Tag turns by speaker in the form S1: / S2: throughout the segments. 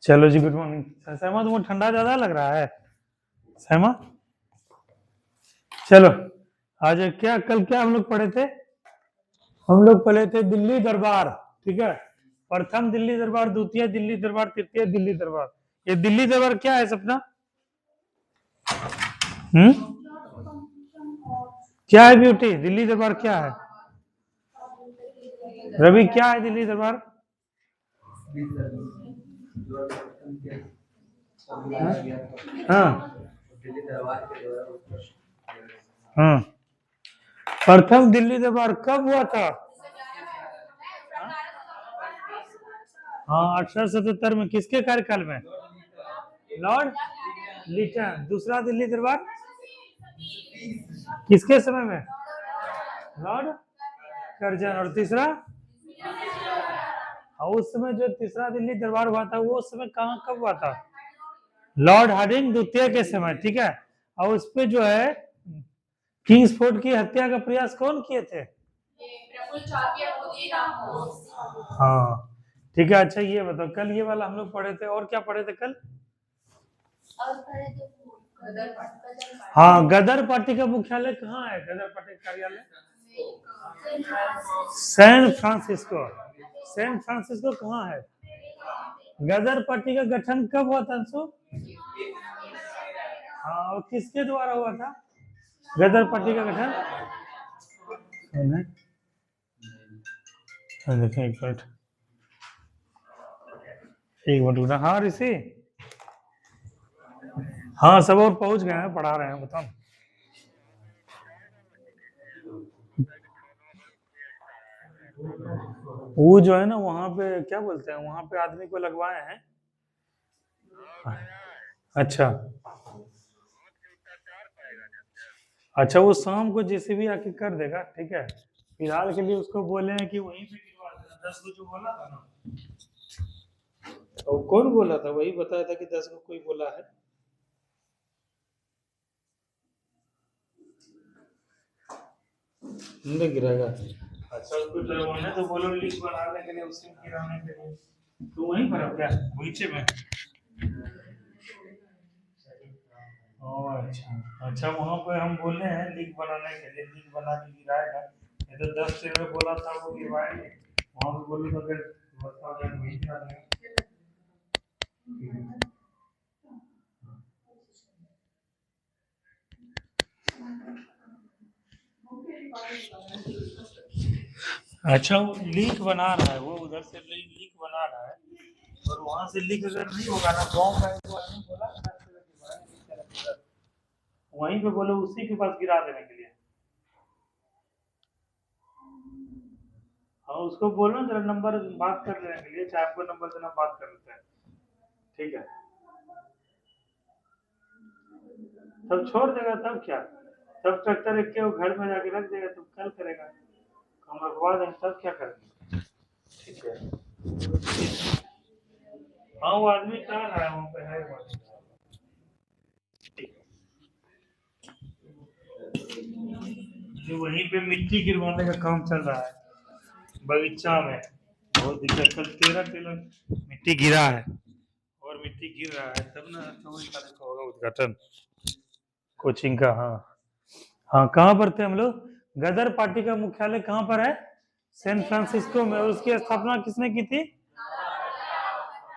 S1: चलो जी, good morning. सहमा, तुमको ठंडा ज्यादा लग रहा है? सहमा, चलो आज कल क्या हम लोग पढ़े थे? हम लोग पढ़े थे दिल्ली दरबार, ठीक है। प्रथम दिल्ली दरबार, द्वितीय दिल्ली दरबार, तृतीय दिल्ली दरबार। ये दिल्ली दरबार क्या है सपना? क्या है ब्यूटी? दिल्ली दरबार क्या है? रवि, क्या है दिल्ली दरबार? हाँ हाँ, प्रथम दिल्ली दरबार कब हुआ था? हाँ, 1877 में। किसके कार्यकाल में? लॉर्ड लिटन। दूसरा दिल्ली दरबार किसके समय में? Lord Curzon. और तीसरा? और उस समय जो तीसरा दिल्ली दरबार हुआ था वो उस समय कहाँ कब हुआ था? लॉर्ड हार्डिंग द्वितीय के समय, ठीक है। और उस पे जो है किंग्सफोर्ड की हत्या का प्रयास कौन किए थे? हाँ, ठीक है। अच्छा ये बताओ, कल ये वाला हम लोग पढ़े थे, और क्या पढ़े थे कल? हाँ, गदर पार्टी का मुख्यालय कहाँ है? गदर पार्टी का कार्यालय सैन फ्रांसिस्को। सैन फ्रांसिस्को कहाँ है? गदर पार्टी का गठन कब हुआ था अंशु? हाँ, और किसके द्वारा हुआ था गदर पार्टी का गठन? देखें एक मिनट हाँ ऋषि, हाँ सब और पहुंच गए हैं, पढ़ा रहे हैं, बताओ। वो जो है ना वहां पे क्या बोलते हैं, वहां पे आदमी को लगवाए हैं। अच्छा अच्छा, वो शाम को जैसे भी आके कर देगा, ठीक है। फिलहाल के लिए उसको बोले हैं कि वहीं पे गिरवा देना। 10 को जो बोला था ना, तो कौन बोला था? वही बताया था कि 10 को कोई बोला है। नहीं गिराएगा। अच्छा, उसको लगवाना तो बोलो, लिंक बनाने के लिए, उसी में गिराने के लिए। तो वहीं पर है क्या, नीचे में? अच्छा अच्छा, वहाँ पे हम बोले हैं लिंक बनाने के लिए, लिंक बना के गिराएगा। ये तो 10 से बोला था वो गिरवाएंगे, वहाँ पे बोले तो फिर बता दें वही गिरा देंगे। अच्छा, वो लीक बना रहा है, वो उधर से लीक बना रहा है, और वहां से लीक अगर नहीं होगा ना, गाँव का एक आदमी बोला वहीं पे बोले उसी के पास गिरा देने के लिए। हाँ, उसको बोलो जरा नंबर बात कर लेने के लिए, चाहे आपको नंबर देना, बात कर लेते हैं, ठीक है। तब छोड़ देगा, तब क्या, तब ट्रैक्टर एक के घर में जाके रख देगा, तब कल करेगा, हम रखवा देंगे, तब क्या करेंगे, ठीक है। हाँ, वो आदमी कहाँ रहा है, वहाँ पे है वो आदमी। जो वहीं पे मिट्टी गिरवाने का काम चल रहा है बगीचा में, बहुत दिक्कत। कल 13 किलो मिट्टी गिरा है, और मिट्टी गिर रहा है, तब ना 24 तारीख को होगा उद्घाटन कोचिंग का। हाँ हाँ, कहाँ पर थे हम लोग? गदर पार्टी का मुख्यालय कहाँ पर है? सैन फ्रांसिस्को में। और उसकी स्थापना किसने की थी?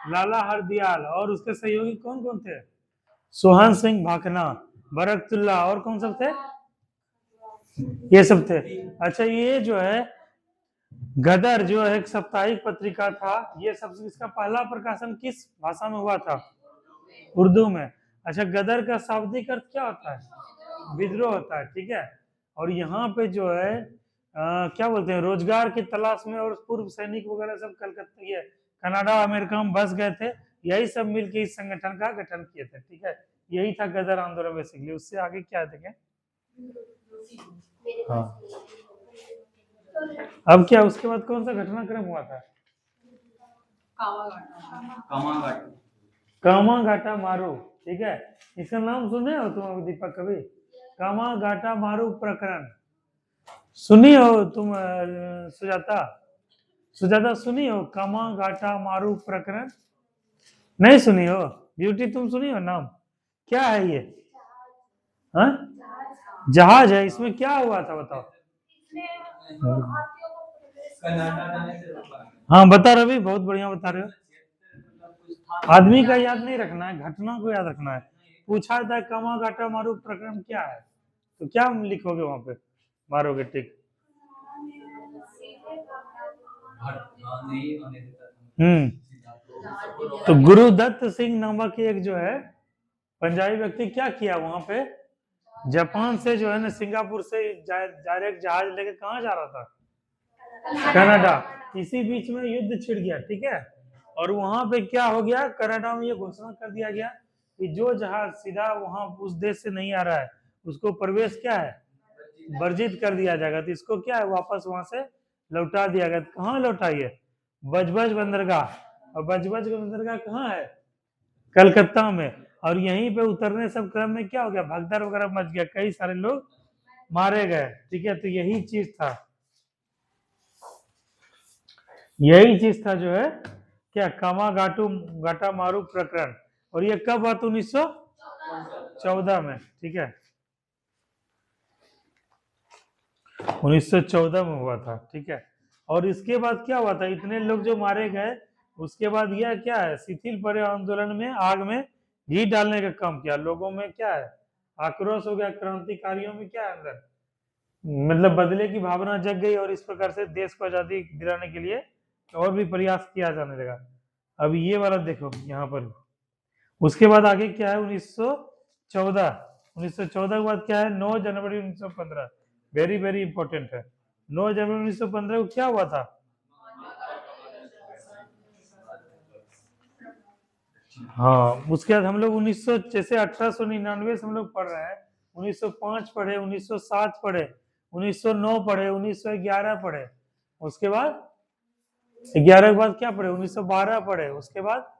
S1: लाला हरदयाल। और उसके सहयोगी कौन कौन थे? सोहन सिंह भाकना, बरकतुल्ला, और कौन सब थे? ये सब थे। अच्छा, ये जो है गदर जो है एक साप्ताहिक पत्रिका था, ये सब इसका पहला प्रकाशन किस भाषा में हुआ था? उर्दू में। अच्छा, गदर का शाब्दिक अर्थ क्या होता है? विद्रोह होता है, ठीक है। और यहाँ पे जो है क्या बोलते हैं, रोजगार की तलाश में, और पूर्व सैनिक वगैरह सब कलकत्ता, ये कनाडा अमेरिका में बस गए थे, यही सब मिलके इस संगठन का गठन किए थे, ठीक है। यही था गदर आंदोलन बेसिकली। उससे आगे क्या देखें? हाँ, अब क्या उसके बाद कौन सा घटनाक्रम हुआ था? कामाघाटा मारू, ठीक है। इसका नाम सुने हो तुम दीपक कभी? कामाघाटा मारू प्रकरण सुनी हो तुम सुजाता? सुजाता सुनी हो कामा गाटा मारू प्रकरण? नहीं सुनी हो? ब्यूटी तुम सुनी हो नाम? क्या है ये? हाँ, जहाज है। इसमें क्या हुआ था बताओ? हाँ बता रवि, बहुत बढ़िया बता रहे हो। आदमी का याद नहीं रखना है, घटना को याद रखना है। पूछा था कामा गाटा मारू प्रकरण क्या है, तो क्या लिखोगे वहां पे? मारोगे टिक। तो गुरुदत्त सिंह नामक एक जो है पंजाबी व्यक्ति क्या किया वहां पे, जापान से जो है ना, सिंगापुर से डायरेक्ट जहाज लेके कहाँ जा रहा था? कनाडा। इसी बीच में युद्ध छिड़ गया, ठीक है। और वहां पे क्या हो गया, कनाडा में ये घोषणा कर दिया गया कि जो जहाज सीधा वहां उस देश से नहीं आ रहा है उसको प्रवेश क्या है, वर्जित कर दिया जाएगा। तो इसको क्या है, वापस वहां से लौटा दिया गया। कहाँ लौटाइए? बजबज बंदरगाह। और बजबज बंदरगाह कहाँ है? कलकत्ता में। और यहीं पे उतरने सब क्रम में क्या हो गया, भगदड़ वगैरह मच गया, कई सारे लोग मारे गए, ठीक है। तो यही चीज था, यही चीज था जो है क्या, कामा गाटू गाटा मारू प्रकरण। और ये कब हुआ? 1914 में, ठीक है, 1914 में हुआ था, ठीक है। और इसके बाद क्या हुआ था, इतने लोग जो मारे गए, उसके बाद यह क्या है, शिथिल पड़े आंदोलन में आग में घी डालने का काम किया। लोगों में क्या है, आक्रोश हो गया, क्रांतिकारियों में क्या है अंदर, मतलब बदले की भावना जग गई। और इस प्रकार से देश को आजादी दिलाने के लिए और भी प्रयास किया जाने लगा। अब ये वाला देखो यहाँ पर। उसके बाद आगे क्या है, 1914 के बाद क्या है, 9 जनवरी 1915, वेरी वेरी इंपॉर्टेंट है। 9 जनवरी 1915 को क्या हुआ था? हाँ, उसके बाद हम लोग 1900 जैसे 1899 से हम लोग पढ़ रहे हैं, 1905 पढ़े, 1907 पढ़े, 1909 पढ़े, 1911 पढ़े। उसके बाद 11 के बाद क्या पढ़े, 1912 पढ़े। उसके बाद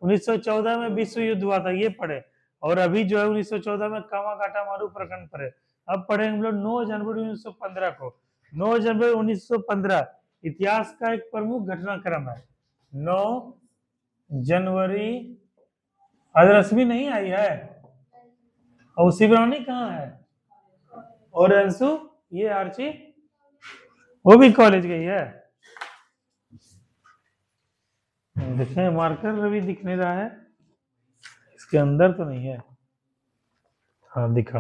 S1: 1914 में विश्व युद्ध हुआ था, ये पढ़े। और अभी जो है 1914 में कामा काटा मारू प्रकरण पढ़े। अब पढ़े हम लोग 9 जनवरी 1915 को। 9 जनवरी 1915 इतिहास का एक प्रमुख घटनाक्रम है। 9 जनवरी, आज रश्मि नहीं आई है, और शिवरानी कहाँ है, और अंशु, ये आर्ची, वो भी कॉलेज गई है। देखें मार्कर भी दिख नहीं रहा है, इसके अंदर तो नहीं है। हाँ दिखा।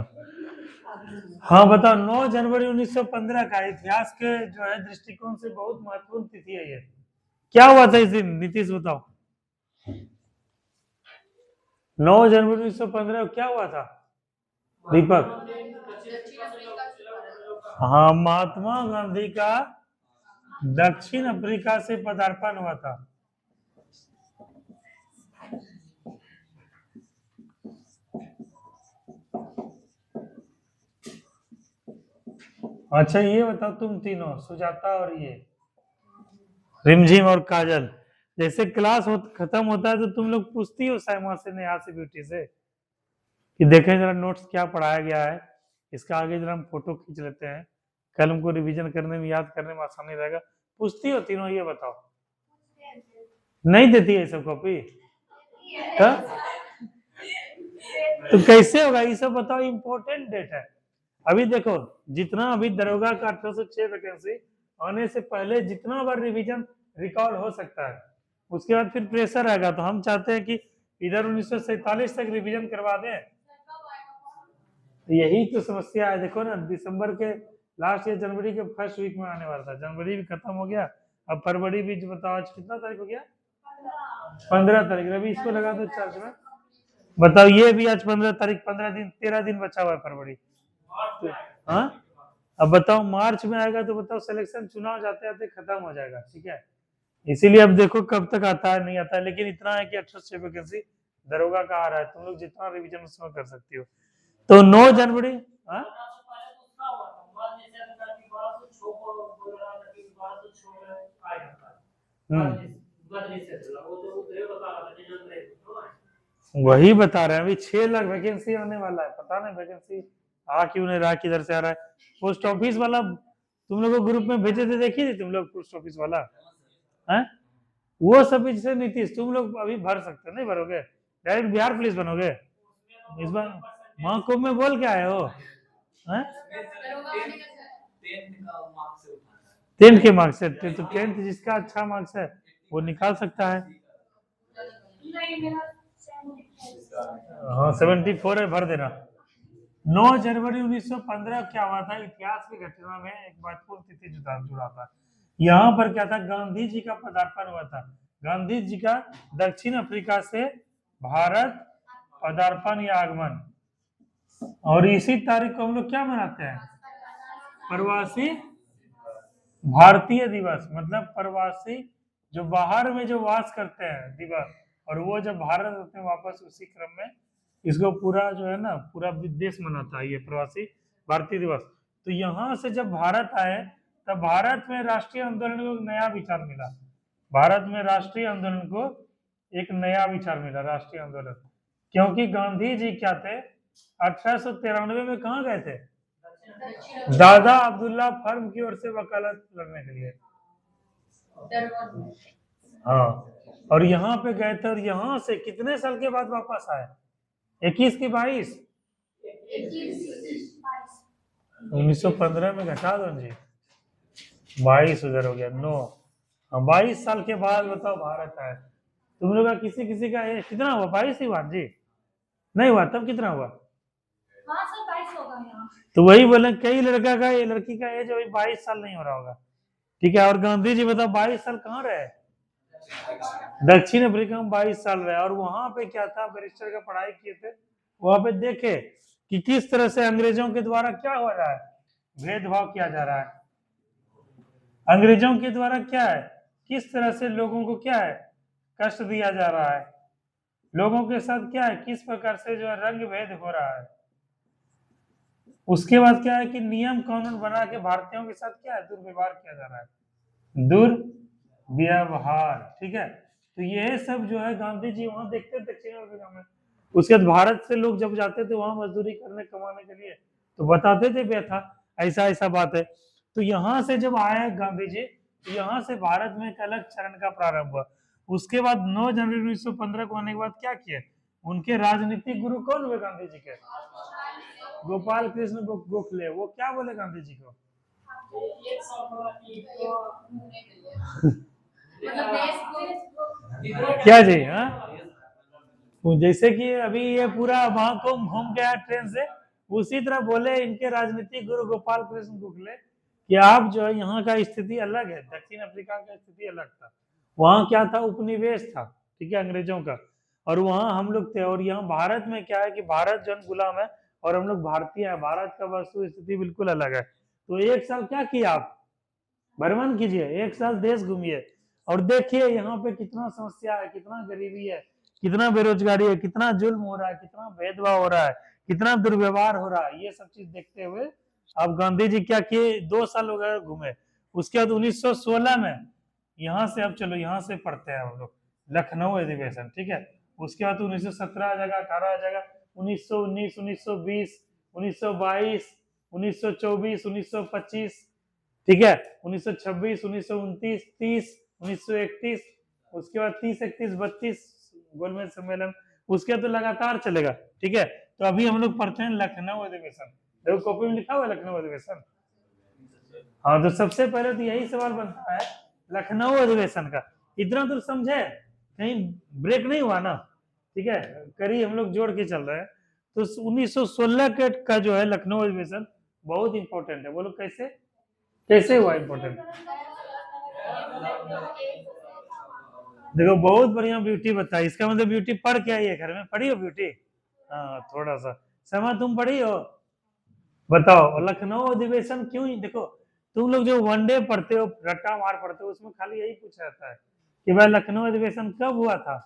S1: हाँ बताओ, 9 जनवरी 1915 का इतिहास के जो है दृष्टिकोण से बहुत महत्वपूर्ण तिथि है ये। क्या हुआ था इस दिन, नीतीश बताओ? 9 जनवरी 1915 को क्या हुआ था दीपक? हाँ, महात्मा गांधी का दक्षिण अफ्रीका से पदार्पण हुआ था। अच्छा ये बताओ तुम तीनों, सुजाता और ये रिमझिम और काजल, जैसे क्लास खत्म होता है तो तुम लोग पूछती हो साइमा से, नेहा से, ब्यूटी से कि देखें जरा नोट्स क्या पढ़ाया गया है, इसका आगे जरा हम फोटो खींच लेते हैं, कल हमको रिवीजन करने में, याद करने में आसानी रहेगा। पूछती हो तीनों? ये बताओ। नहीं देती है सब कॉपी? तो कैसे होगा ये सब बताओ, इम्पोर्टेंट डेट है। अभी देखो, जितना अभी दरोगा का 1806 वैकेंसी आने से पहले जितना बार रिवीजन रिकॉल हो सकता है, उसके बाद फिर प्रेशर आएगा। तो हम चाहते हैं कि इधर 1947 तक रिवीजन करवा दें। तो यही तो समस्या है। देखो ना, दिसंबर के लास्ट या जनवरी के फर्स्ट वीक में आने वाला था, जनवरी भी खत्म हो गया, अब फरवरी भी बताओ, आज कितना तारीख हो गया, 15 तारीख। रवि इसको लगा दो चार्ज में, बताओ ये भी आज 15 तारीख, 15 दिन, 13 दिन बचा हुआ है फरवरी। हाँ, अब बताओ मार्च में आएगा तो बताओ सिलेक्शन, चुनाव जाते जाते खत्म हो जाएगा, ठीक है। इसीलिए अब देखो कब तक आता है, नहीं आता है। लेकिन इतना है कि 1806 वैकेंसी दरोगा का आ रहा है, तुम लोग जितना रिवीजन उसमें कर सकती हो। तो 9 जनवरी, हाँ वही बता रहे हैं, अभी 6 लाख वैकेंसी आने वाला है, पता नहीं वैकेंसी आ क्यों नहीं रहा, किधर से आ रहा है। पोस्ट ऑफिस वाला तुम लोग को ग्रुप में भेजे थे, देखी थी तुम लोग पोस्ट ऑफिस वाला? हैं? वो सब जैसे नीतीश तुम लोग अभी भर सकते हो, नहीं भरोगे? डायरेक्ट बिहार पुलिस बनोगे इस बार? महाकुंभ में बोल क्या है हो? हैं? 10th के मार्क्स से तो 10th जिसका अच्छा मार्क्स है वो निकाल सकता है। हाँ 74 है, भर देना। 9 जनवरी 1915 क्या हुआ था? इतिहास की घटना में एक महत्वपूर्ण तिथि जुड़ा था। यहाँ पर क्या था? गांधी जी का पदार्पण हुआ था। गांधी जी का दक्षिण अफ्रीका से भारत पदार्पण या आगमन। और इसी तारीख को हम लोग क्या मनाते हैं? प्रवासी भारतीय दिवस, मतलब प्रवासी जो बाहर में जो वास करते हैं दिवस, और वो जब भारत आते हैं वापस, उसी क्रम में इसको पूरा जो है ना पूरा देश मनाता है ये प्रवासी भारतीय दिवस। तो यहाँ से जब भारत आए तब भारत में राष्ट्रीय आंदोलन को एक नया विचार मिला। भारत में राष्ट्रीय आंदोलन को एक नया विचार मिला, राष्ट्रीय आंदोलन। क्योंकि गांधी जी क्या थे? 1893 में कहाँ गए थे? दादा अब्दुल्ला फर्म की ओर से वकालत लड़ने के लिए। हाँ, और यहाँ पे गए थे, और यहाँ से कितने साल के बाद वापस आए? 21 की 22? 1915 में घटा दो जी, 22 उधर हो गया 9। हाँ 22 साल के बाद बताओ भारत आए। तुम लोग का किसी किसी का एज कितना हुआ? 22 ही हुआ जी? नहीं हुआ तब कितना हुआ? तो वही बोले कई लड़का का ये लड़की का एज अभी 22 साल नहीं हो रहा होगा। ठीक है, और गांधी जी बताओ 22 साल कहाँ रहे? दक्षिण अफ्रीका में 22 साल रहे। और वहां पे क्या था? बैरिस्टर का पढ़ाई किए थे, वहां पे देखे कि किस तरह से अंग्रेजों के द्वारा क्या हो रहा है, भेदभाव किया जा रहा है। अंग्रेजों के द्वारा क्या है, किस तरह से लोगों को क्या है, कष्ट दिया जा रहा है। लोगों के साथ क्या है, किस प्रकार से जो है रंग भेद हो रहा है। उसके बाद क्या है कि नियम कानून बना के भारतीयों के साथ क्या है, दुर्व्यवहार किया जा रहा है, दुर्व्यवहार। ठीक है, तो ये सब जो है गांधी जी वहां देखते दक्षिण अफ्रीका में। उसके बाद भारत से लोग जब जाते थे वहां मजदूरी करने कमाने के लिए, तो बताते थे व्यथा, ऐसा ऐसा बात है। तो यहाँ से जब आए गांधी जी, तो यहाँ से भारत में एक अलग चरण का प्रारंभ हुआ। उसके बाद 9 जनवरी 1915 को आने के बाद क्या किए? उनके राजनीतिक गुरु कौन हुए गांधी जी के? गोपाल कृष्ण गोखले। वो क्या बोले गांधी जी को? क्या जी? हाँ, जैसे कि अभी ये पूरा वहां को घूम गया ट्रेन से, उसी तरह बोले इनके राजनीतिक गुरु गोपाल कृष्ण गोखले कि आप जो है यहाँ का स्थिति अलग है, दक्षिण अफ्रीका का स्थिति अलग था। वहाँ क्या था? उपनिवेश था, ठीक है, अंग्रेजों का, और वहाँ हम लोग थे। और यहाँ भारत में क्या है कि भारत जन गुलाम है और हम लोग भारतीय है। भारत का वस्तु स्थिति बिल्कुल अलग है। तो एक साल क्या किया आप? भ्रमण कीजिए, एक साल देश घूमिए और देखिए यहाँ पे कितना समस्या है, कितना गरीबी है, कितना बेरोजगारी है, कितना जुल्म हो रहा है, कितना भेदभाव हो रहा है, कितना दुर्व्यवहार हो रहा है। ये सब चीज देखते हुए अब गांधी जी क्या किए? 2 साल वगैरह घूमे। उसके बाद 1916 में यहाँ से, अब चलो यहाँ से पढ़ते हैं हम लोग, लखनऊ अधिवेशन। ठीक है, उसके बाद 1917 आ जाएगा, 18 आ जाएगा, 1919, 1920, 1922, 1924, 1925, ठीक है, 1926, 1929, 30, 1931, उसके बाद 30, 31, 32 गोलमेज सम्मेलन। उसके बाद तो लगातार चलेगा। ठीक है, तो अभी हम लोग पढ़ते हैं लखनऊ अधिवेशन। देखो कॉपी में लिखा हुआ है लखनऊ अधिवेशन। हाँ, तो सबसे पहले तो यही सवाल बनता है लखनऊ अधिवेशन का। इतना तो समझे, कहीं ब्रेक नहीं हुआ ना? ठीक है, करी हम लोग जोड़ के चल रहे हैं। तो 1916 का जो है लखनऊ अधिवेशन बहुत इंपॉर्टेंट है। बोलो कैसे कैसे हुआ इंपॉर्टेंट? देखो बहुत बढ़िया ब्यूटी बताई। इसका मतलब ब्यूटी पढ़ के आई है, घर में पढ़ी हो ब्यूटी? हाँ थोड़ा सा समय तुम पढ़ी हो? बताओ लखनऊ अधिवेशन क्यों? देखो तुम लोग जो वनडे पढ़ते हो, रट्टा मार पढ़ते हो, उसमें खाली यही पूछा जाता है कि भाई लखनऊ अधिवेशन कब हुआ था।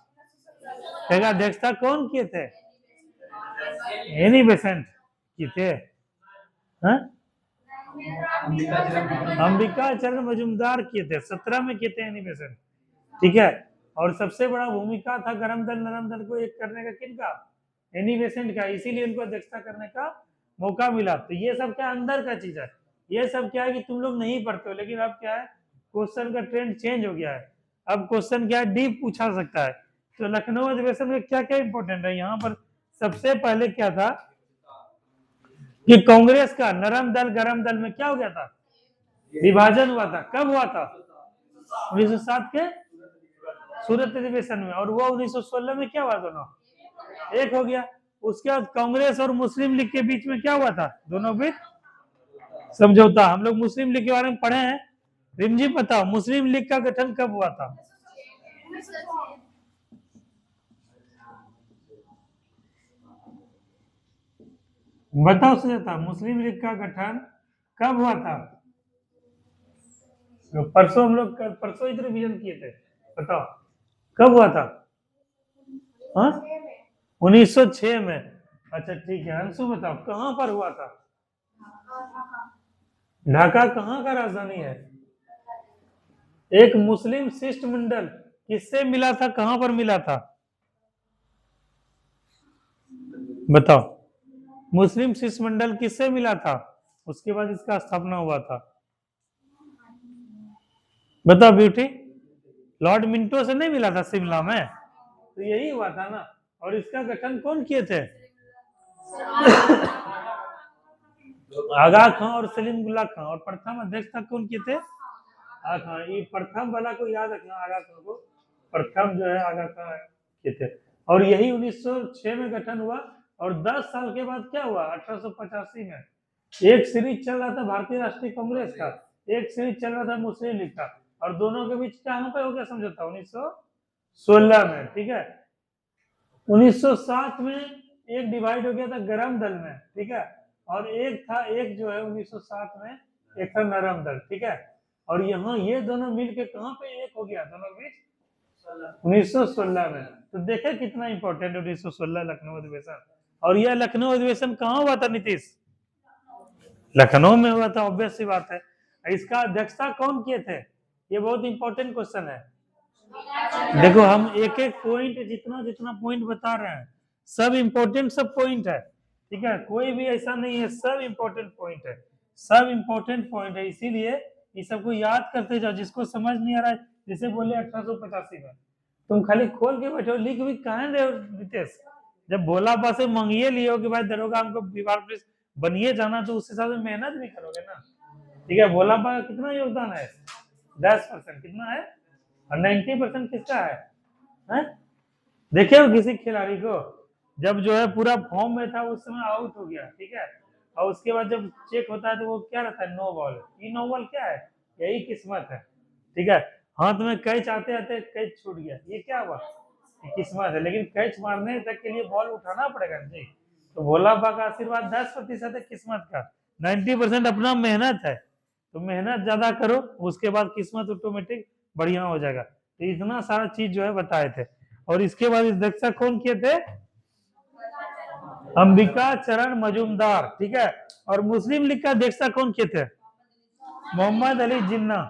S1: कहेगा अध्यक्षता कौन किए थे? एनी बेसेंट किए थे। हाँ? अंबिका चरण मजुमदार किए थे, 17 में किए थे एनी बेसेंट। ठीक है, और सबसे बड़ा भूमिका था गरम दल नरम दल को एक करने का किनका? एनी बेसेंट का। इसीलिए उनको अध्यक्षता करने का मौका मिला। तो ये सब क्या अंदर का चीज है, ये सब क्या है कि तुम लोग नहीं पढ़ते हो, लेकिन अब क्या है क्वेश्चन का ट्रेंड चेंज हो गया है। अब क्वेश्चन क्या है, डीप पूछा सकता है। तो लखनऊ अधिवेशन में क्या क्या इंपॉर्टेंट है यहाँ पर? सबसे पहले क्या था कि कांग्रेस का नरम दल गरम दल में क्या हो गया था, विभाजन हुआ था। कब हुआ था? 1907 के सूरत अधिवेशन में। और वो 1916 में क्या हुआ, दोनों एक हो गया। उसके बाद कांग्रेस और मुस्लिम लीग के बीच में क्या हुआ था, दोनों बीच समझौता। हम लोग मुस्लिम लीग के बारे में पढ़े हैं। रिमझिम बताओ, मुस्लिम लीग का गठन कब हुआ था? बताओ सुजाता, मुस्लिम लीग का गठन कब हुआ था? तो परसों हम लोग परसों ही रिवीजन किए थे। बताओ कब हुआ था? हाँ 1906 में। अच्छा ठीक है, अंशु बताओ कहाँ पर हुआ था? ढाका कहाँ का राजधानी है? एक मुस्लिम शिष्टमंडल किससे मिला था, कहाँ पर मिला था? बताओ, मुस्लिम शिष्टमंडल किससे मिला था, उसके बाद इसका स्थापना हुआ था? बताओ ब्यूटी। लॉर्ड मिंटो से नहीं मिला था शिमला में? तो यही हुआ था ना। और इसका गठन कौन किए थे? आगा खां और सलीमुल्लाह खां। और प्रथम अध्यक्षता कौन किए थे? आगा खां। ये प्रथम वाला को याद रखना, आगा खां को प्रथम जो है आगा खां किए थे। और यही 1906 में गठन हुआ। और 10 साल के बाद क्या हुआ, 1885 में एक सीरीज चल रहा था भारतीय राष्ट्रीय कांग्रेस का, एक सीरीज चल रहा था मुस्लिम लीग का, और दोनों के बीच कहां पे हो गया समझौता, 1916 में। ठीक है। 1907 में एक डिवाइड हो गया था गरम दल में, ठीक है। और एक था, एक जो है 1907 में एक था नरम दल, ठीक है। और यहाँ ये दोनों मिलके कहाँ पे एक हो गया, दोनों बीच 1916 में। तो देखे कितना इंपॉर्टेंट 1916 लखनऊ अधिवेशन। और यह लखनऊ अधिवेशन कहाँ हुआ था नीतीश? लखनऊ में हुआ था, ऑब्वियस सी बात है। इसका अध्यक्षता कौन किए थे, ये बहुत इंपॉर्टेंट क्वेश्चन है। देखो हम एक एक पॉइंट, जितना जितना पॉइंट बता रहे हैं सब इंपॉर्टेंट, सब पॉइंट है, ठीक है। कोई भी ऐसा नहीं है, सब इंपॉर्टेंट पॉइंट है, सब इंपॉर्टेंट पॉइंट है। इसीलिए ये सबको याद करते जाओ। जिसको समझ नहीं आ रहा है, जैसे बोले 1885 में, तुम खाली खोल के बैठे हो, लिख भी कहाँ रहे हो नितेश? जब भोला बा से मांगिए लिए हो कि भाई दरोगा हमको विभाग पुलिस बनिए जाना, तो उस हिसाब से मेहनत भी करोगे ना, ठीक है। भोला बा का कितना योगदान है? 10%। कितना है? और 90% किसका है? देखे हो किसी खिलाड़ी को, जब जो है पूरा फॉर्म में था उस समय आउट हो गया, ठीक है। और उसके बाद जब चेक होता है तो वो क्या रहता है, नो बॉल। ये नो बॉल क्या है? यही किस्मत है, ठीक है। हाथ में कैच आते आते कैच छूट गया, ये क्या हुआ, ये किस्मत है। लेकिन कैच मारने तक के लिए बॉल उठाना पड़ेगा जी। तो भोला बा का आशीर्वाद 10% है किस्मत का, 90% अपना मेहनत है। तो मेहनत ज्यादा करो, उसके बाद किस्मत ऑटोमेटिक बढ़िया हो जाएगा। तो इतना सारा चीज जो है बताए थे। और इसके बाद अध्यक्षता कौन किए थे? अंबिका चरण मजूमदार, ठीक है। और मुस्लिम लीग का अध्यक्षता कौन किए थे? मोहम्मद अली जिन्ना।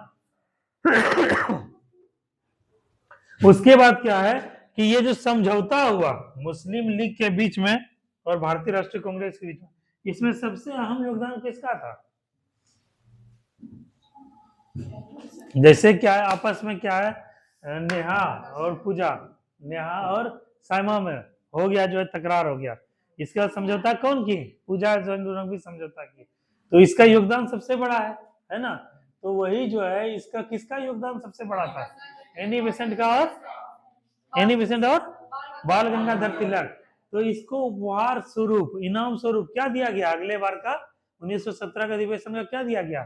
S1: उसके बाद क्या है कि ये जो समझौता हुआ मुस्लिम लीग के बीच में और भारतीय राष्ट्रीय कांग्रेस के बीच में, इसमें सबसे अहम योगदान किसका था? जैसे क्या है आपस में क्या है, नेहा और पूजा, नेहा और साइमा में हो गया जो है तकरार हो गया। इसके बाद समझौता कौन की? पूजा दोनों भी समझौता की। तो इसका योगदान सबसे बड़ा है ना। तो वही जो है इसका किसका योगदान सबसे बड़ा था? एनी बेसेंट का, और एनी बेसेंट और बाल गंगाधर तिलक। तो इसको उपहार स्वरूप, इनाम स्वरूप क्या दिया गया? अगले बार का 1917 का अधिवेशन का क्या दिया गया?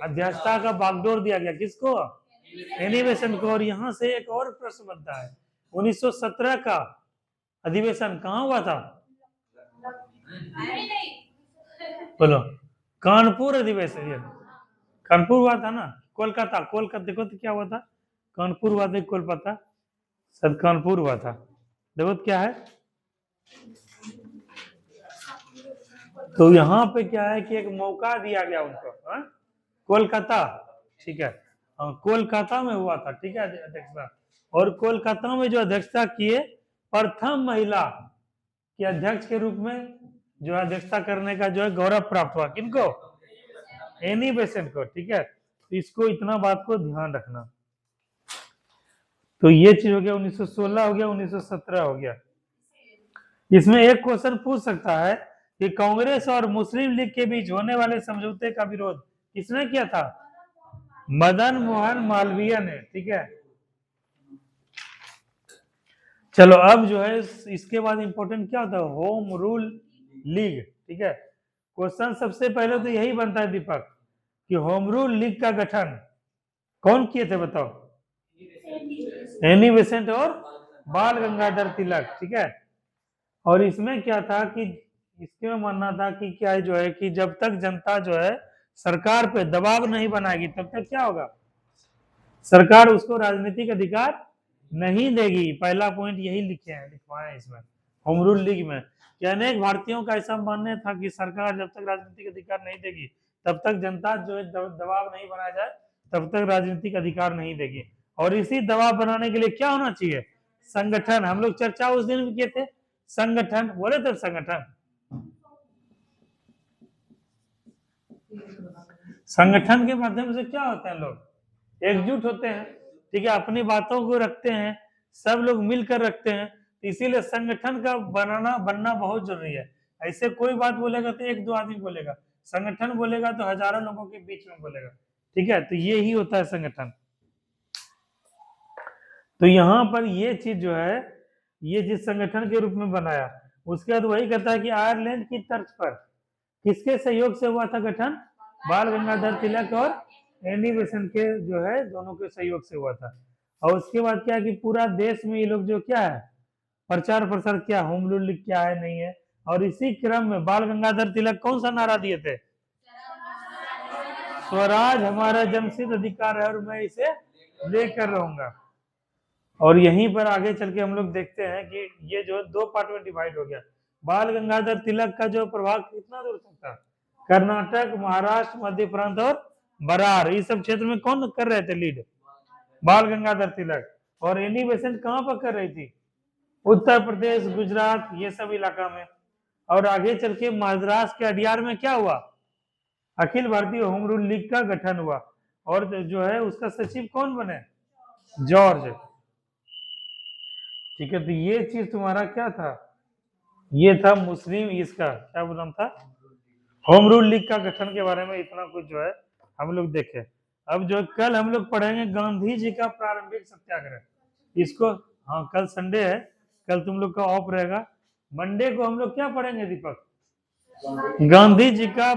S1: अध्यक्षता का बागडोर दिया गया। किसको? एनी बेसेंट को। और यहाँ से एक और प्रश्न बनता है, 1917 का अधिवेशन कहाँ हुआ था? बोलो। कानपुर अधिवेशन, ये कानपुर हुआ था ना। कोलकाता, कोलकाता देखो तो क्या हुआ था, कानपुर हुआ था, कोलकाता सब कानपुर हुआ था। देखो तो क्या है, तो यहाँ पे क्या है कि एक मौका दिया गया उनको, कोलकाता, ठीक है। कोलकाता में हुआ था, ठीक है अध्यक्षता। और कोलकाता में जो अध्यक्षता किए, प्रथम महिला के अध्यक्ष के रूप में जो अध्यक्षता करने का जो है गौरव प्राप्त हुआ। किनको? एनी बेसेंट को, ठीक है। तो इसको इतना बात को ध्यान रखना। तो ये चीज हो गया 1916 हो गया, 1917 हो गया। इसमें एक क्वेश्चन पूछ सकता है कि कांग्रेस और मुस्लिम लीग के बीच होने वाले समझौते का विरोध किसने किया था? मदन मोहन मालवीय ने, ठीक है। चलो अब जो है इसके बाद इंपॉर्टेंट क्या होता है? होम रूल लीग, ठीक है। क्वेश्चन सबसे पहले तो यही बनता है दीपक कि होम रूल लीग का गठन कौन किए थे, बताओ? एनी बेसेंट और बाल गंगाधर तिलक, ठीक है। और इसमें क्या था कि इसके में मानना था कि क्या जो है कि जब तक जनता जो है सरकार पे दबाव नहीं बनाएगी तब तक क्या होगा? सरकार उसको राजनीतिक अधिकार नहीं देगी। पहला पॉइंट यही लिखे हैं, लिखवाए इसमें होम रूल लीग में कि अनेक भारतीयों का ऐसा मानना था कि सरकार जब तक राजनीतिक अधिकार नहीं देगी तब तक जनता जो है दबाव नहीं बनाया जाए तब तक राजनीतिक अधिकार नहीं देगी। और इसी दबाव बनाने के लिए क्या होना चाहिए? संगठन। हम लोग चर्चा उस दिन भी किए थे, संगठन बोले थे, संगठन। संगठन के माध्यम से क्या होता है? लोग एकजुट होते हैं, ठीक है, अपनी बातों को रखते हैं, सब लोग मिलकर रखते हैं। इसीलिए संगठन का बनना बहुत जरूरी है। ऐसे कोई बात बोलेगा तो एक दो आदमी बोलेगा, संगठन बोलेगा तो हजारों लोगों के बीच में बोलेगा, ठीक है। तो ये ही होता है संगठन। तो यहाँ पर ये चीज जो है ये जिस संगठन के रूप में बनाया उसके बाद वही कहता है कि आयरलैंड की तर्ज पर किसके सहयोग से हुआ था गठन? बाल गंगाधर तिलक और एनी बेसेंट के जो है दोनों के सहयोग से हुआ था। और उसके बाद क्या कि पूरा देश में ये लोग जो क्या है प्रचार प्रसार क्या होम रूल लीग क्या है नहीं है। और इसी क्रम में बाल गंगाधर तिलक कौन सा नारा दिए थे? स्वराज हमारा जन्मसिद्ध अधिकार है और मैं इसे लेकर रहूंगा। और यहीं पर आगे चल के हम लोग देखते हैं कि ये जो दो पार्ट में डिवाइड हो गया। बाल गंगाधर तिलक का जो प्रभाव कितना दूर तक था? कर्नाटक, महाराष्ट्र, मध्य प्रांत और बरार, ये सब क्षेत्र में कौन कर रहे थे लीड? बाल गंगाधर तिलक। और एनी बेसेंट कहाँ पर कर रही थी? उत्तर प्रदेश, गुजरात, ये सब इलाका में। और आगे चल के मद्रास के अडियार में क्या हुआ? Akhil Bharatiya home rule league का गठन हुआ। और जो है उसका सचिव कौन बने? जॉर्ज, ठीक है। तो ये चीज तुम्हारा क्या था? ये था मुस्लिम इसका क्या नाम था? होम रूल लीग का गठन के बारे में इतना कुछ जो है हम लोग देखे। अब जो कल हम लोग पढ़ेंगे गांधी जी का प्रारंभिक सत्याग्रह। इसको, हाँ कल संडे है, कल तुम लोग का ऑफ रहेगा। मंडे को हम लोग क्या पढ़ेंगे दीपक? गांधी जी का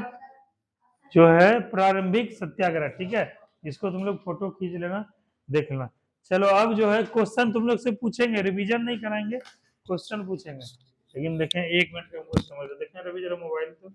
S1: जो है प्रारंभिक सत्याग्रह, ठीक है। इसको तुम लोग फोटो खींच लेना, देख लेना। चलो अब जो है क्वेश्चन तुम लोग से पूछेंगे, रिवीजन नहीं कराएंगे, क्वेश्चन पूछेंगे। लेकिन देखें 1 मिनट का मुझे समझ देखें रवि जरा मोबाइल तो।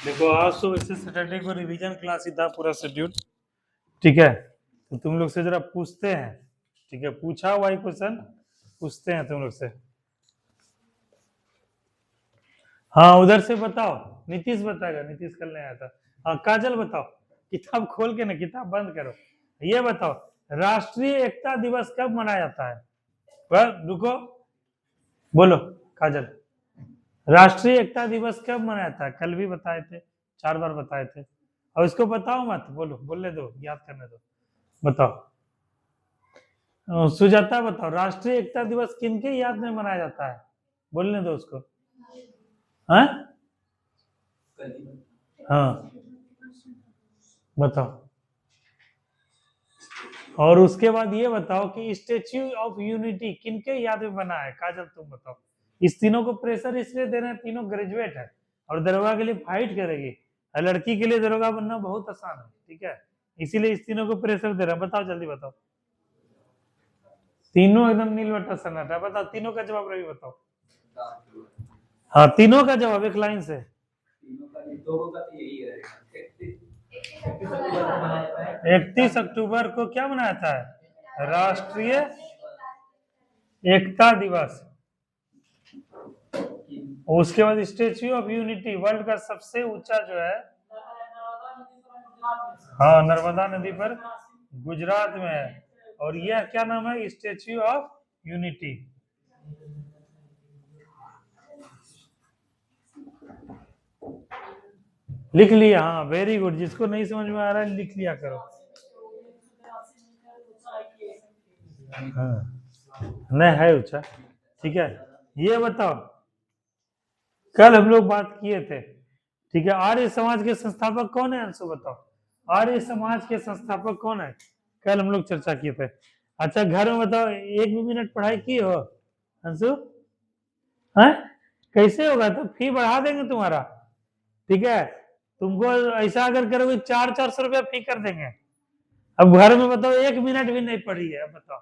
S1: देखो आज तो वैसे सैटरडे को रिवीजन क्लास ही था पूरा शेड्यूल, ठीक है। तो तुम लोग से जरा पूछते हैं, ठीक है, पूछा हुआ ही क्वेश्चन पूछते हैं तुम लोग से। हाँ उधर से बताओ, नीतीश बताएगा, नीतीश कल नहीं आया था। हाँ काजल बताओ, किताब खोल के ना, किताब बंद करो। ये बताओ राष्ट्रीय एकता दिवस कब मनाया जाता है? रुको बोलो काजल, राष्ट्रीय एकता दिवस कब मनाया था? कल भी बताए थे, 4 बार बताए थे। और इसको बताओ मत, बोलो, बोलने दो, याद करने दो। बताओ सुजाता बताओ, राष्ट्रीय एकता दिवस किनके याद में मनाया जाता है? बोलने दो उसको। हाँ हाँ बताओ। और उसके बाद ये बताओ कि स्टेच्यू ऑफ यूनिटी किनके याद में बना है? काजल तुम बताओ। इस तीनों को प्रेशर इसलिए दे रहे हैं, तीनों ग्रेजुएट है और दरोगा के लिए फाइट करेगी। लड़की के लिए दरोगा बनना बहुत आसान है, ठीक है, इसीलिए इस तीनों को प्रेशर दे रहा है। बताओ जल्दी बताओ। तीनों एकदम नीलवटा सन्नाटा। बताओ तीनों का जवाब रवि बताओ। हाँ तीनों का जवाब एक लाइन से। 31 अक्टूबर को क्या मनाया था? राष्ट्रीय एकता दिवस। उसके बाद स्टेच्यू ऑफ यूनिटी वर्ल्ड का सबसे ऊंचा जो है, हाँ नर्मदा नदी पर गुजरात में है। और यह क्या नाम है? Statue of unity. लिख लिया? हाँ वेरी गुड। जिसको नहीं समझ में आ रहा है लिख लिया करो। हाँ नहीं है ऊंचा, ठीक है। ये बताओ कल हम लोग बात किए थे, ठीक है, आर्य समाज के संस्थापक कौन है? अंशु बताओ, आर्य समाज के संस्थापक कौन है? कल हम लोग चर्चा किए थे। अच्छा घर में बताओ, 1 मिनट पढ़ाई की हो अंशु? है कैसे होगा? तो फी बढ़ा देंगे तुम्हारा, ठीक है। तुमको ऐसा अगर करोगे 400-400 रुपया फी कर देंगे। अब घर में बताओ 1 मिनट भी नहीं पढ़ी है, अब बताओ।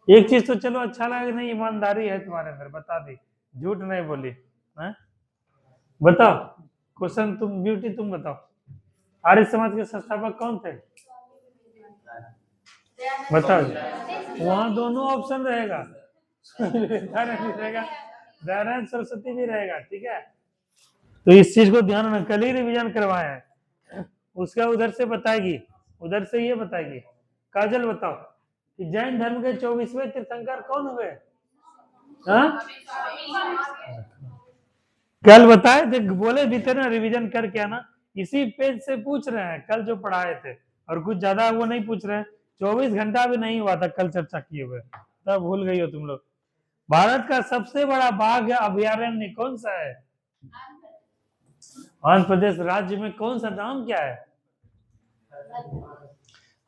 S1: एक चीज तो चलो अच्छा लगे, नहीं ईमानदारी है तुम्हारे अंदर, बता दी, झूठ नहीं बोली है। बताओ क्वेश्चन, तुम ब्यूटी तुम बताओ, आर्य समाज के संस्थापक कौन थे? बताओ। वहां दोनों ऑप्शन रहेगा, रहेगा, दयानंद सरस्वती भी रहेगा, ठीक है। तो इस चीज को ध्यान में, कल ही रिविजन करवाए हैं। उसका उधर से बताएगी, उधर से ये बताएगी। काजल बताओ कि जैन धर्म के 24वें तीर्थंकर कौन हुए? कल बताए थे, बोले भी थे ना रिवीजन करके आना। इसी पेज से पूछ रहे हैं कल जो पढ़ाए थे, और कुछ ज्यादा वो नहीं पूछ रहे हैं। 24 घंटा भी नहीं हुआ था कल चर्चा किए हुए, तब भूल गई हो तुम लोग। भारत का सबसे बड़ा बाघ अभयारण्य कौन सा है? आंध्र प्रदेश राज्य में कौन सा, नाम क्या है?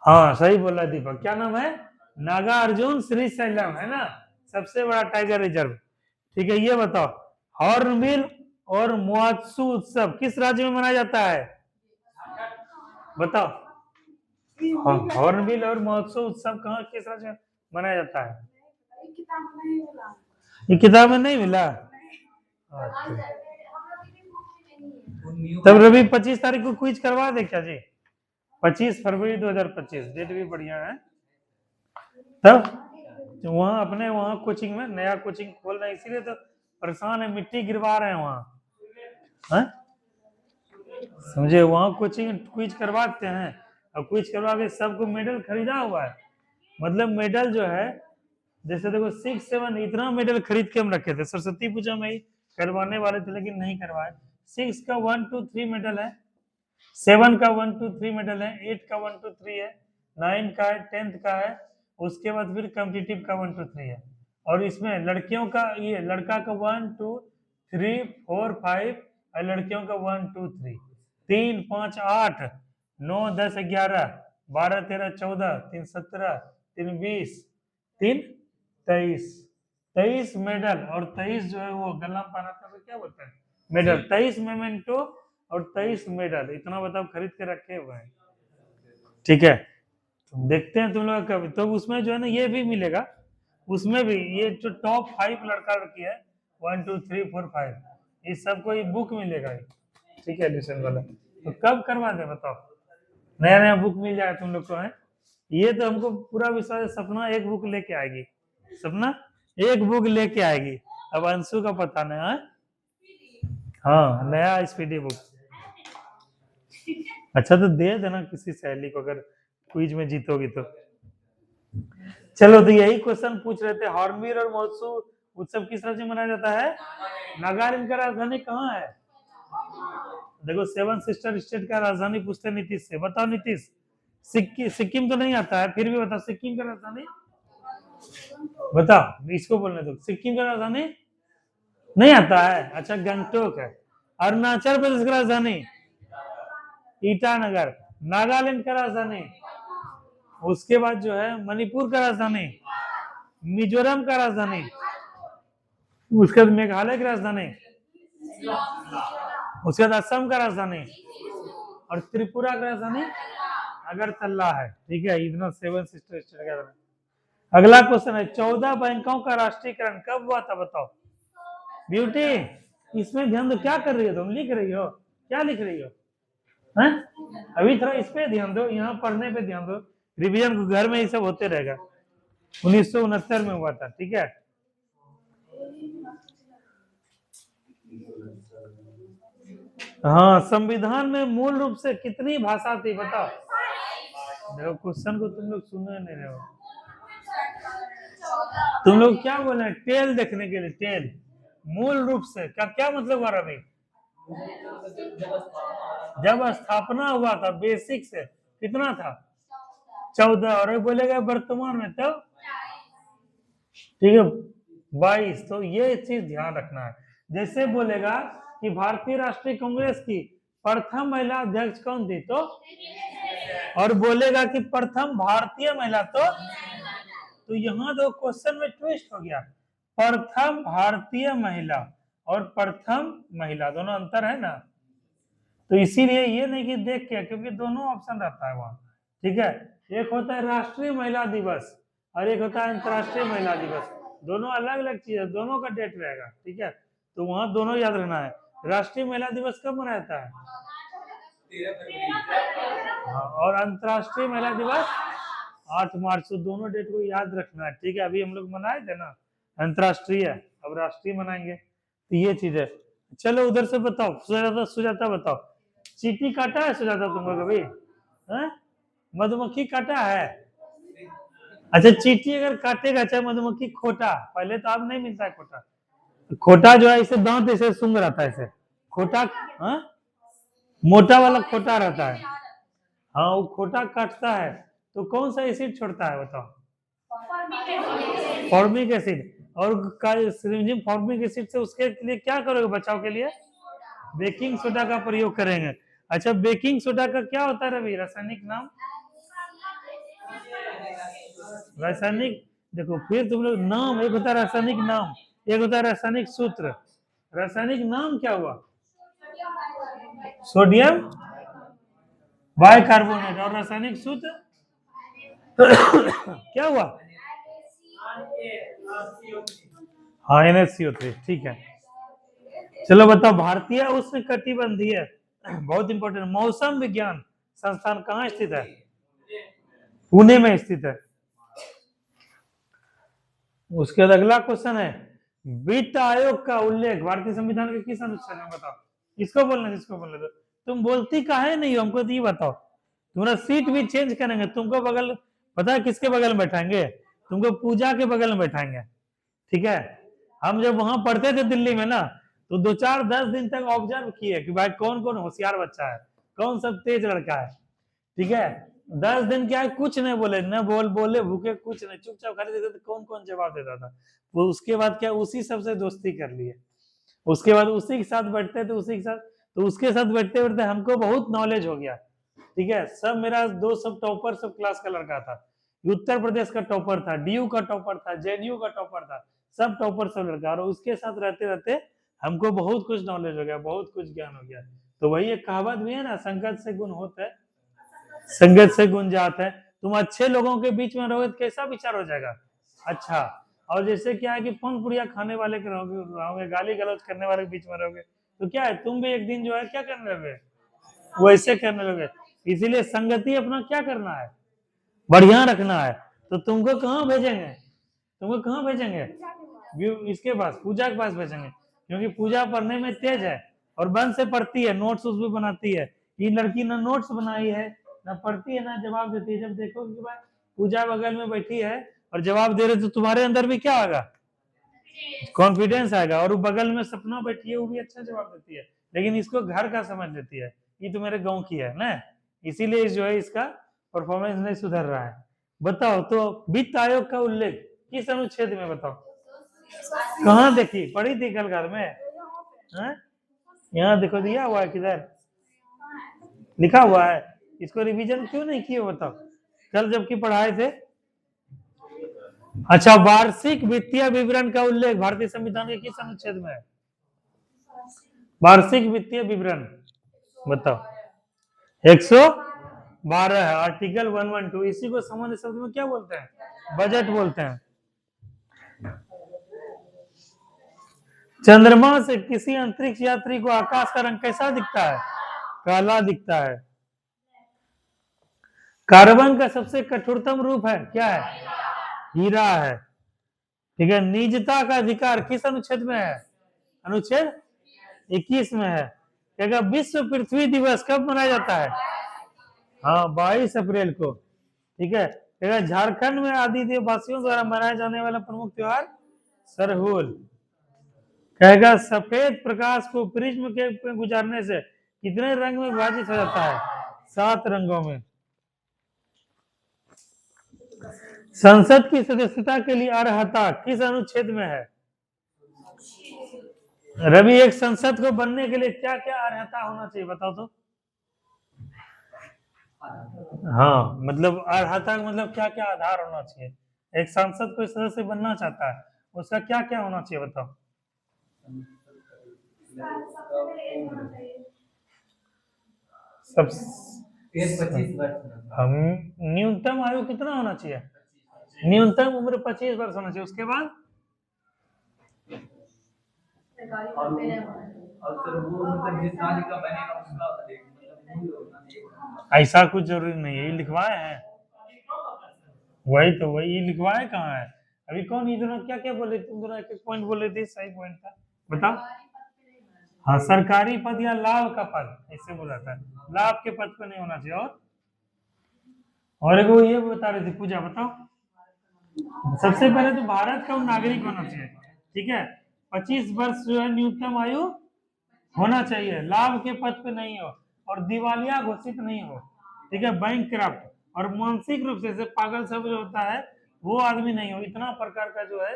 S1: हाँ सही बोला दीपक, क्या नाम है? नागार्जुन श्रीशैलम है ना, सबसे बड़ा टाइगर रिजर्व, ठीक है। ये बताओ हॉर्नबिल और मोआत्सु उत्सव किस राज्य में मनाया जाता है? बताओ। हाँ, हॉर्नबिल और महोत्सव उत्सव कहाँ किस राज्य में मनाया जाता है? ये किताब में नहीं मिला। अच्छा। तब रवि 25 तारीख को क्विज करवा दे क्या जी? 25 फरवरी 2025 डेट भी बढ़िया है। तब वहाँ अपने वहाँ कोचिंग में नया कोचिंग खोल रहे हैं, इसीलिए तो परेशान है, मिट्टी गिरवा रहे हैं वहाँ। समझे? वहाँ कोचिंग क्विज करवाते हैं और क्विज करवा के सबको मेडल खरीदा हुआ है। मतलब मेडल जो है, जैसे देखो 6, 7 इतना मेडल खरीद के हम रखे थे, सरस्वती पूजा में ही करवाने वाले थे लेकिन नहीं करवाए। 6 का 1, 2, 3 मेडल है, 7 का 1, 2, 3 मेडल है, 8 का 1, 2, 3 है, 9 का है, 10th का है, उसके बाद फिर कॉम्पिटिटिव का 1, 2, 3 है। और इसमें लड़कियों का, ये लड़का का 1, 2, 3, 4, 5 और लड़कियों का 1, 2, 3, 3, 5, 8, 9, 10, 11, 12, 13, 14, 3, 17, 3, 20, 3, 23 मेडल। और 23 जो है वो गला में पहना था, क्या बोलते हैं, मेडल। 23 मेमेंटो और 23 मेडल, इतना बताओ खरीद के रखे हुए हैं। ठीक है, देखते हैं तुम लोग कभी। तो उसमें जो है ना ये भी मिलेगा, उसमें भी ये जो टॉप 5 लड़का लड़की है 1, 2, 3, 4, 5 इस सबको ये बुक मिलेगा। ठीक है, एडिशन वाला। तो कब करवा दे बताओ? नया नया बुक मिल जाएगा तुम लोग को है। ये तो हमको पूरा विश्वास है, सपना एक बुक लेके आएगी, सपना एक बुक लेके आएगी। अब अंशु का पता नहीं है। हाँ, नया स्पीडी बुक। अच्छा तो दे देना किसी सहेली को अगर क्विज में जीतोगी तो। चलो, तो यही क्वेश्चन पूछ रहे थे, हॉर्नबिल और महोत्सव उत्सव किस राज्य में मनाया जाता है? नागालैंड का राजधानी कहाँ है? देखो 7 सिस्टर स्टेट का राजधानी पूछते नीतीश से, बताओ नीतीश। सिक्किम तो नहीं आता है, फिर भी बताओ सिक्किम का राजधानी बताओ। इसको बोलने दो, सिक्किम का राजधानी नहीं आता है। अच्छा, गंगटोक है। अरुणाचल प्रदेश का राजधानी ईटानगर। नागालैंड का राजधानी, उसके बाद जो है मणिपुर का राजधानी, मिजोरम का राजधानी, उसके बाद मेघालय की राजधानी, उसके बाद असम का राजधानी और त्रिपुरा का राजधानी अगरतला है। ठीक है, इतना 7 सिस्टर स्टेट का राजधानी। अगला क्वेश्चन है, 14 बैंकों का राष्ट्रीयकरण कब हुआ था बताओ? ब्यूटी, इसमें ध्यान दो, क्या कर रही हो तुम? लिख रही हो? क्या लिख रही हो? हैं? अभी थोड़ा इस पे ध्यान दो, यहाँ पढ़ने पे ध्यान दो, रिवीजन को घर में ये सब होते रहेगा। 1969 में हुआ था। ठीक है, हाँ। संविधान में मूल रूप से कितनी भाषा थी बताओ? देखो क्वेश्चन को तुम लोग सुन नहीं रहे हो, तुम लोग क्या बोले टेल देखने के लिए, टेल। मूल रूप से क्या क्या मतलब हुआ रवि? जब स्थापना हुआ था बेसिक से कितना था? 14। और बोलेगा वर्तमान में तब, ठीक है, 22। तो ये चीज ध्यान रखना है। जैसे बोलेगा कि भारतीय राष्ट्रीय कांग्रेस की प्रथम महिला अध्यक्ष कौन थी, तो और बोलेगा कि प्रथम भारतीय महिला, तो यहाँ दो क्वेश्चन में ट्विस्ट हो गया। प्रथम भारतीय महिला और प्रथम महिला दोनों अंतर है ना, तो इसीलिए ये नहीं कि देख के, क्योंकि दोनों ऑप्शन रहता है वहां। ठीक है, एक होता है राष्ट्रीय महिला दिवस और एक होता है अंतर्राष्ट्रीय महिला दिवस, दोनों अलग अलग चीज है, दोनों का डेट रहेगा। ठीक है, तो वहां दोनों याद रखना है। राष्ट्रीय महिला दिवस कब मनाया जाता है? और अंतर्राष्ट्रीय महिला दिवस 8 मार्च को, दोनों डेट को याद रखना है। ठीक है, अभी हम लोग मनाए थे ना अंतर्राष्ट्रीय, अब राष्ट्रीय मनाएंगे, तो ये चीज है। चलो उधर से बताओ, सुजाता बताओ, चींटी काटा है सुजाता तुम लोग कभी? मधुमक्खी काटा है? अच्छा, चींटी अगर काटेगा चाहे मधुमक्खी खोटा, पहले तो अब नहीं मिलता है खोटा, खोटा जो है इसे दांत ऐसे सूंघ रहता है, ऐसे खोटा, मोटा वाला खोटा रहता है। हाँ, वो खोटा काटता है तो कौन सा एसिड छोड़ता है बताओ? Formic acid. और फॉर्मिक एसिड से उसके लिए क्या करोगे बचाव के लिए? बेकिंग सोडा का प्रयोग करेंगे। अच्छा, बेकिंग सोडा का क्या होता है रवि, रासायनिक नाम? रासायनिक, देखो फिर तुम लोग नाम, एक होता है रासायनिक नाम, एक होता है रासायनिक सूत्र। रासायनिक नाम क्या हुआ? Sodium bicarbonate. और रासायनिक सूत्र क्या हुआ? हाँ NaCO3। ठीक है, चलो बताओ, भारतीय उष्णकटिबंधीय बहुत इंपॉर्टेंट मौसम विज्ञान संस्थान कहाँ स्थित है? पुणे में स्थित है। उसके बाद अगला क्वेश्चन है, वित्त आयोग का उल्लेख भारतीय संविधान के किस अनुच्छेद में? बताओ। इसको बोलना, जिसको बोलने दो। तुम बोलती काहे नहीं हो, हमको तो ये बताओ। तुम्हारा सीट भी चेंज करेंगे, तुमको बगल, पता है किसके बगल में बैठाएंगे? तुमको पूजा के बगल में बैठाएंगे, ठीक है? हम जब वहां पढ़ते थे दिल्ली में ना, तो 2-4-10 दिन तक ऑब्जर्व किए कि भाई कौन कौन होशियार बच्चा है, कौन सब तेज लड़का है, ठीक है? 10 दिन क्या है, कुछ नहीं बोले, न बोले भूखे, कुछ नहीं, चुपचाप खाली देते थे। कौन कौन जवाब देता था वो? उसके बाद क्या, उसी सबसे दोस्ती कर लिए। उसके बाद उसी के साथ बैठते थे, उसी के साथ, तो उसके साथ बैठते बैठते हमको बहुत नॉलेज हो गया, ठीक है? सब मेरा दोस्त सब टॉपर, सब क्लास का लड़का था। उत्तर प्रदेश का टॉपर था, DU का टॉपर था, JNU का टॉपर था, सब टॉपर सब लड़का। और उसके साथ रहते रहते हमको बहुत कुछ नॉलेज हो गया, बहुत कुछ ज्ञान हो गया। तो वही एक कहावत भी है ना, संगत से गुण होता है, संगत से गुण जात है। तुम अच्छे लोगों के बीच में रहोगे तो कैसा विचार हो जाएगा? अच्छा। और जैसे क्या है कि पन पुड़िया खाने वाले के रहोगे, गाली गलौज करने वाले के बीच में रहोगे, तो क्या है, तुम भी एक दिन जो है क्या करने लगे, वैसे करने लगे। इसीलिए संगति अपना क्या करना है, बढ़िया रखना है। तो तुमको कहाँ भेजेंगे? तुमको कहाँ भेजेंगे? इसके पास, पूजा के पास भेजेंगे, क्योंकि पूजा पढ़ने में तेज है और मन से पढ़ती है, नोट्स भी बनाती है। ये लड़की ना नोट्स बनाई है, ना पढ़ती है, ना जवाब देती है। जब देखोगे कि भाई पूजा बगल में बैठी है और जवाब दे रहे, तो तुम्हारे अंदर भी क्या आएगा? कॉन्फिडेंस आएगा। और वो बगल में सपना बैठी है, वो भी अच्छा जवाब देती है, लेकिन इसको घर का समझ लेती है, ये तो मेरे गांव की है ना, इसीलिए जो है इसका परफॉर्मेंस नहीं सुधर रहा है। बताओ तो, वित्त आयोग का उल्लेख किस अनुच्छेद में? बताओ। कहाँ देखी, पढ़ी थी कल घर में? यहाँ देखो, दिया हुआ है, किधर लिखा हुआ है? इसको रिवीजन क्यों नहीं किए? बताओ, कल जबकि पढ़ाए थे। अच्छा, वार्षिक वित्तीय विवरण का उल्लेख भारतीय संविधान के किस अनुच्छेद में है? वार्षिक वित्तीय विवरण बताओ। 112 है, आर्टिकल 112। इसी को सामान्य शब्द में क्या बोलते हैं? बजट बोलते हैं। चंद्रमा से किसी अंतरिक्ष यात्री को आकाश का रंग कैसा दिखता है? काला दिखता है। कार्बन का सबसे कठोरतम रूप है क्या है? हीरा है, ठीक है? निजता का अधिकार किस अनुच्छेद में है? अनुच्छेद 21 में है। क्या विश्व पृथ्वी दिवस कब मनाया जाता है? हाँ, 22 अप्रैल को, ठीक है? झारखंड में आदिवासी वासियों द्वारा मनाया जाने वाला प्रमुख त्योहार सरहुल। कहेगा सफेद प्रकाश को प्रिज्म के गुजारने से कितने रंग में विभाजित हो जाता है? 7 रंगों में। संसद की सदस्यता के लिए अर्हता किस अनुच्छेद में है? रवि, एक संसद को बनने के लिए क्या क्या अर्हता होना चाहिए, बताओ तो? हाँ, मतलब अर्हता मतलब क्या क्या आधार होना चाहिए? एक सांसद कोई सदस्य बनना चाहता है, उसका क्या क्या होना चाहिए, बताओ? सब 25 वर्ष। हम न्यूनतम आयु कितना होना चाहिए? न्यूनतम उम्र 25 वर्ष होना चाहिए। उसके बाद ऐसा कुछ जरूरी नहीं है, ये लिखवाए हैं। वही तो, वही लिखवाए कहाँ है? अभी कौन, ये दोनों क्या क्या बोले? तुम दोनों एक एक पॉइंट बोले थे, सही पॉइंट था, बताओ। हाँ, सरकारी पद या लाभ का पद, ऐसे बोला था। लाभ के पद पे नहीं होना चाहिए। और एक वो ये बता रही थी पूजा, बताओ। सबसे पहले तो भारत का नागरिक होना चाहिए, ठीक है? 25 वर्ष जो है न्यूनतम आयु होना चाहिए, लाभ के पद पे नहीं हो, और दिवालिया घोषित नहीं हो, ठीक है? बैंक करप्ट और मानसिक रूप से पागल सब जो होता है वो आदमी नहीं हो। इतना प्रकार का जो है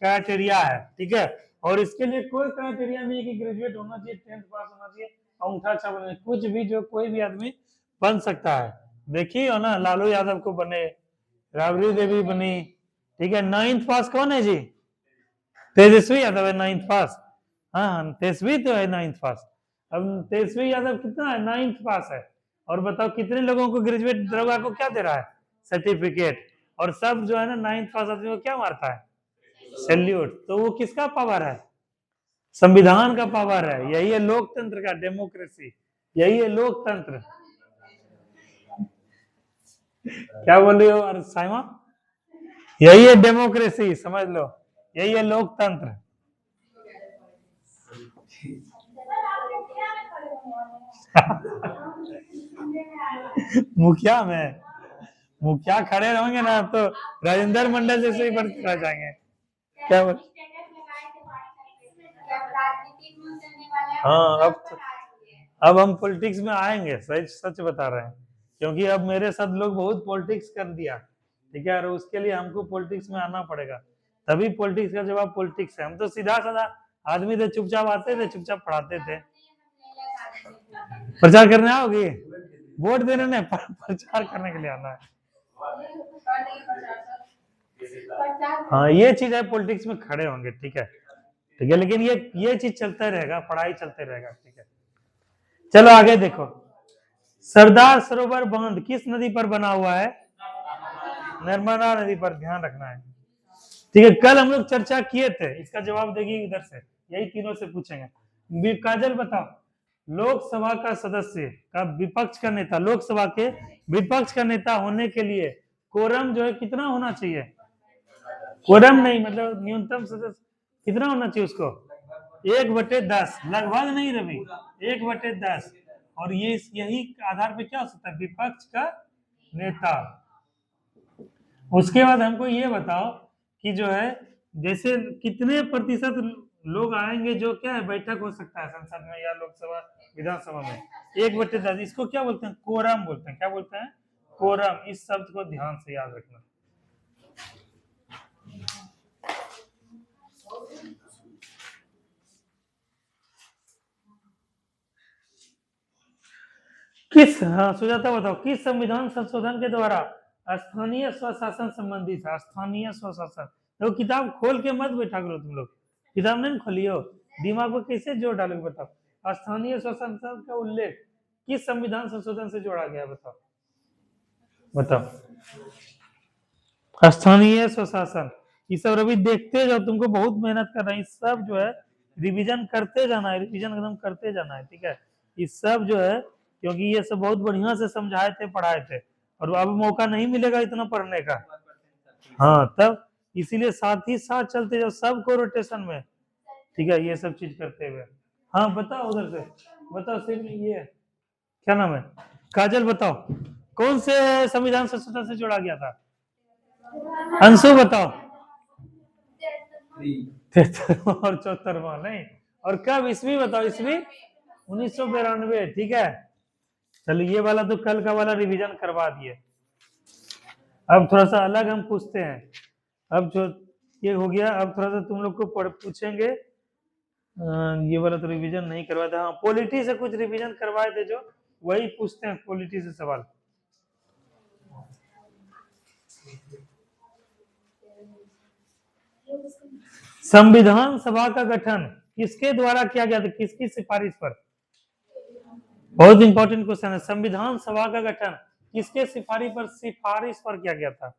S1: क्राइटेरिया है, ठीक है? और इसके लिए कोई क्राइटेरिया नहीं है कि ग्रेजुएट होना चाहिए, 10th पास होना चाहिए, अंगूठा छाप, कुछ भी जो कोई भी आदमी बन सकता है। देखिए ना, लालू यादव को बने, राबड़ी देवी बनी, ठीक है? 9th पास कौन है जी? तेजस्वी यादव है 9th पास। हाँ हाँ, तेजस्वी तो है 9th पास। अब तेजस्वी यादव कितना है, 9th पास है। और बताओ कितने लोगों को ग्रेजुएट दरोगा को क्या दे रहा है, सर्टिफिकेट। और सब जो है ना 9th पास आदमी को क्या मारता है, सैल्यूट। तो वो किसका पावर है, संविधान का पावर है। यही है लोकतंत्र का, डेमोक्रेसी, यही है लोकतंत्र। क्या बोल रही हो साइमा, यही है डेमोक्रेसी, समझ लो, यही है लोकतंत्र। मुखिया में, मुखिया खड़े रहेंगे ना तो राजेंद्र मंडल जैसे ही बढ़ रह जाएंगे। क्या बोल, हाँ अब हम पॉलिटिक्स में आएंगे, सच सच बता रहे हैं, क्योंकि अब मेरे साथ लोग बहुत पॉलिटिक्स कर दिया, ठीक है, और उसके लिए हमको पॉलिटिक्स में आना पड़ेगा, तभी पॉलिटिक्स का जवाब पॉलिटिक्स है। हम तो सीधा साधा आदमी थे, चुपचाप आते थे, चुपचाप पढ़ाते थे। प्रचार करने आओगे, वोट देने नहीं, प्रचार करने के लिए आना है। हाँ ये चीज है, पॉलिटिक्स में खड़े होंगे, ठीक है, ठीक है, लेकिन ये चीज चलता रहेगा, पढ़ाई चलते रहेगा, ठीक है। चलो आगे देखो, सरदार सरोवर बांध किस नदी पर बना हुआ है, नर्मदा नदी पर, ध्यान रखना है, ठीक है। कल हम लोग चर्चा किए थे, इसका जवाब देगी इधर से, यही तीनों से पूछेंगे। काजल बताओ, लोकसभा का सदस्य का विपक्ष का नेता, लोकसभा के विपक्ष का नेता होने के लिए कोरम जो है कितना होना चाहिए, कोरम नहीं मतलब न्यूनतम सदस्य कितना होना चाहिए उसको, 1/10, लगभग नहीं रवि, 1/10। और ये यही आधार पे क्या हो सकता है, विपक्ष का नेता। उसके बाद हमको ये बताओ कि जो है जैसे कितने प्रतिशत लोग आएंगे, जो क्या है बैठक हो सकता है संसद में या लोकसभा विधानसभा में, 1/10, इसको क्या बोलते हैं, कोरम बोलते हैं। क्या बोलते हैं, कोरम। इस शब्द को ध्यान से याद रखना। किस, हाँ सुजाता बताओ, किस संविधान संशोधन के द्वारा स्थानीय स्वशासन संबंधी था, स्थानीय स्वशासन। तो किताब खोल के मत बैठा करो तुम लोग, किताब नहीं खोलियो, दिमाग को कैसे जोड़ डालोगे, बताओ। स्थानीय स्वशासन का उल्लेख किस संविधान संशोधन से जोड़ा गया, बताओ बताओ। स्थानीय स्वशासन, ये सब रवि देखते जाओ, तुमको बहुत मेहनत करना है, इस सब जो है रिवीजन करते जाना है, रिवीजन एकदम करते जाना है, ठीक है। इस सब जो है, क्योंकि ये सब बहुत बढ़िया से समझाए थे, पढ़ाए थे, और अब मौका नहीं मिलेगा इतना पढ़ने का। हाँ तब इसीलिए साथ ही साथ चलते जाओ, सबको रोटेशन में, ठीक है, ये सब चीज करते हुए। हाँ बताओ उधर से, बताओ सिर्फ ये क्या नाम है, काजल बताओ, कौन से संविधान संशोधन से जोड़ा गया था, अंशु बताओ। 73वां और 74वां नहीं, और कब, ईस्वी बताओ, ईस्वी 1992, ठीक है। चलो ये वाला तो कल का वाला रिवीजन करवा दिए। अब थोड़ा सा अलग हम पूछते हैं, अब जो ये हो गया, अब थोड़ा सा तुम लोग को पूछेंगे, ये वाला तो रिवीजन नहीं करवाया था, हाँ पॉलिटी से कुछ रिवीजन करवाए थे जो, वही पूछते हैं पॉलिटी से सवाल। संविधान सभा का गठन किसके द्वारा किया गया था, किसकी सिफारिश पर, बहुत इंपॉर्टेंट क्वेश्चन है। संविधान सभा का गठन किसके सिफारिश पर किया गया था,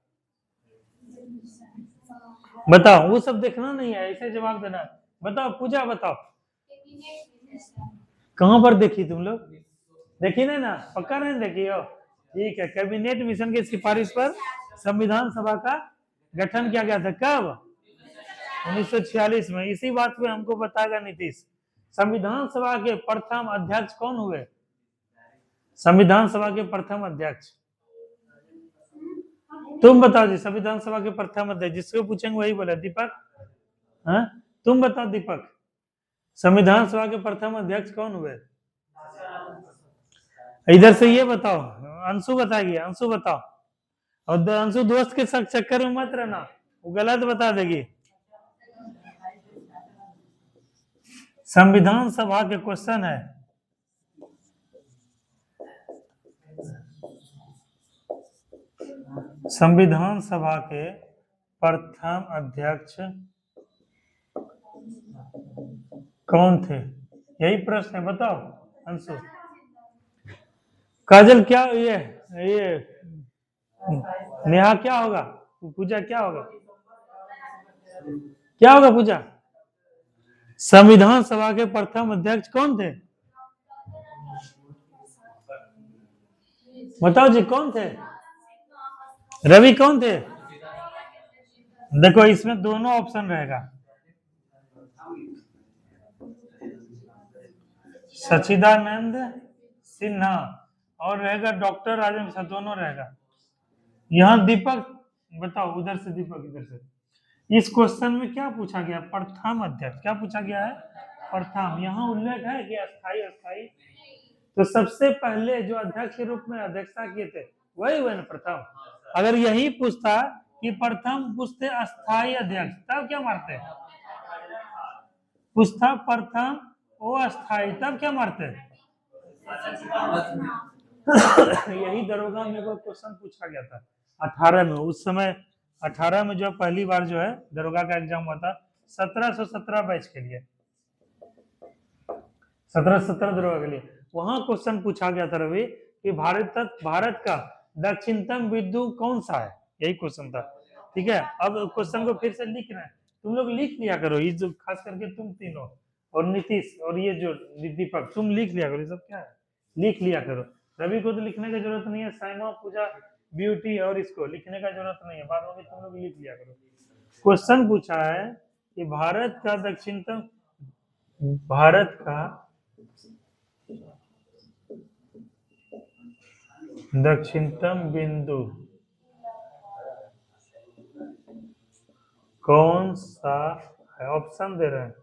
S1: बताओ। वो सब देखना नहीं है, ऐसे जवाब देना है। बताओ पूजा बताओ, कहां पर देखी तुम लोग, देखी नहीं ना, पक्का नहीं देखी हो, ठीक है। कैबिनेट मिशन की सिफारिश पर संविधान सभा का गठन किया गया था, कब, 1946 में। इसी बात पे हमको बताएगा नीतीश, संविधान सभा के प्रथम अध्यक्ष कौन हुए, संविधान सभा के प्रथम अध्यक्ष, तुम बताओ जी, संविधान सभा के प्रथम अध्यक्ष, जिसको पूछेंगे वही बोले, दीपक, हाँ तुम बताओ दीपक, संविधान सभा के प्रथम अध्यक्ष कौन हुए, इधर से ये बताओ, अंशु बताएगी, अंशु बताओ, और अंशु दोस्त के साथ चक्कर में मत रहना, वो गलत बता देगी। संविधान सभा के क्वेश्चन है, संविधान सभा के प्रथम अध्यक्ष कौन थे? यही प्रश्न है, बताओ अंशु। काजल क्या ये नेहा क्या होगा? पूजा क्या होगा? क्या होगा पूजा? संविधान सभा के प्रथम अध्यक्ष कौन थे? बताओ जी, कौन थे? रवि कौन थे? देखो इसमें दोनों ऑप्शन रहेगा, सच्चिदानंद सिन्हा और रहेगा डॉक्टर राजेंद्र प्रसाद, दोनों रहेगा। यहाँ दीपक बताओ, उधर से दीपक, इधर से। इस क्वेश्चन में क्या पूछा गया? प्रथम अध्यक्ष क्या पूछा गया है? प्रथम। यहाँ उल्लेख है कि अस्थाई अस्थाई, तो सबसे पहले जो अध्यक्ष के रूप में अध्यक्षता किए थे वही हुए ना प्रथम। अगर यही पूछता कि प्रथम पूछते अस्थाई अध्यक्ष, तब क्या मारते? पूछता प्रथम वो अस्थाई, तब क्या मारते? यही दरोगा में वो क्वेश्चन पूछा गया था 18 में। उस समय 18 में जो पहली बार जो है दरोगा का एग्जाम हुआ था 1717 बैच के लिए, 1717 दरोगा के लिए। वहां क्वेश्चन पूछा गया था रवि कि भारत का दक्षिणतम बिंदु कौन सा है, यही क्वेश्चन था। ठीक है, अब क्वेश्चन को फिर से लिखना है, तुम लोग लिख लिया करो, ये जो खास करके तुम तीनों और नीतीश और ये जो दीपक, तुम लिख लिया करो, ये सब क्या है, लिख लिया करो। रवि को तो लिखने की जरूरत नहीं है, साइमा पूजा ब्यूटी और इसको लिखने का जरूरत नहीं है, बाद में तुम लोग लिख लिया करो। क्वेश्चन पूछा है कि भारत का दक्षिणतम बिंदु कौन सा है? ऑप्शन दे रहे हैं,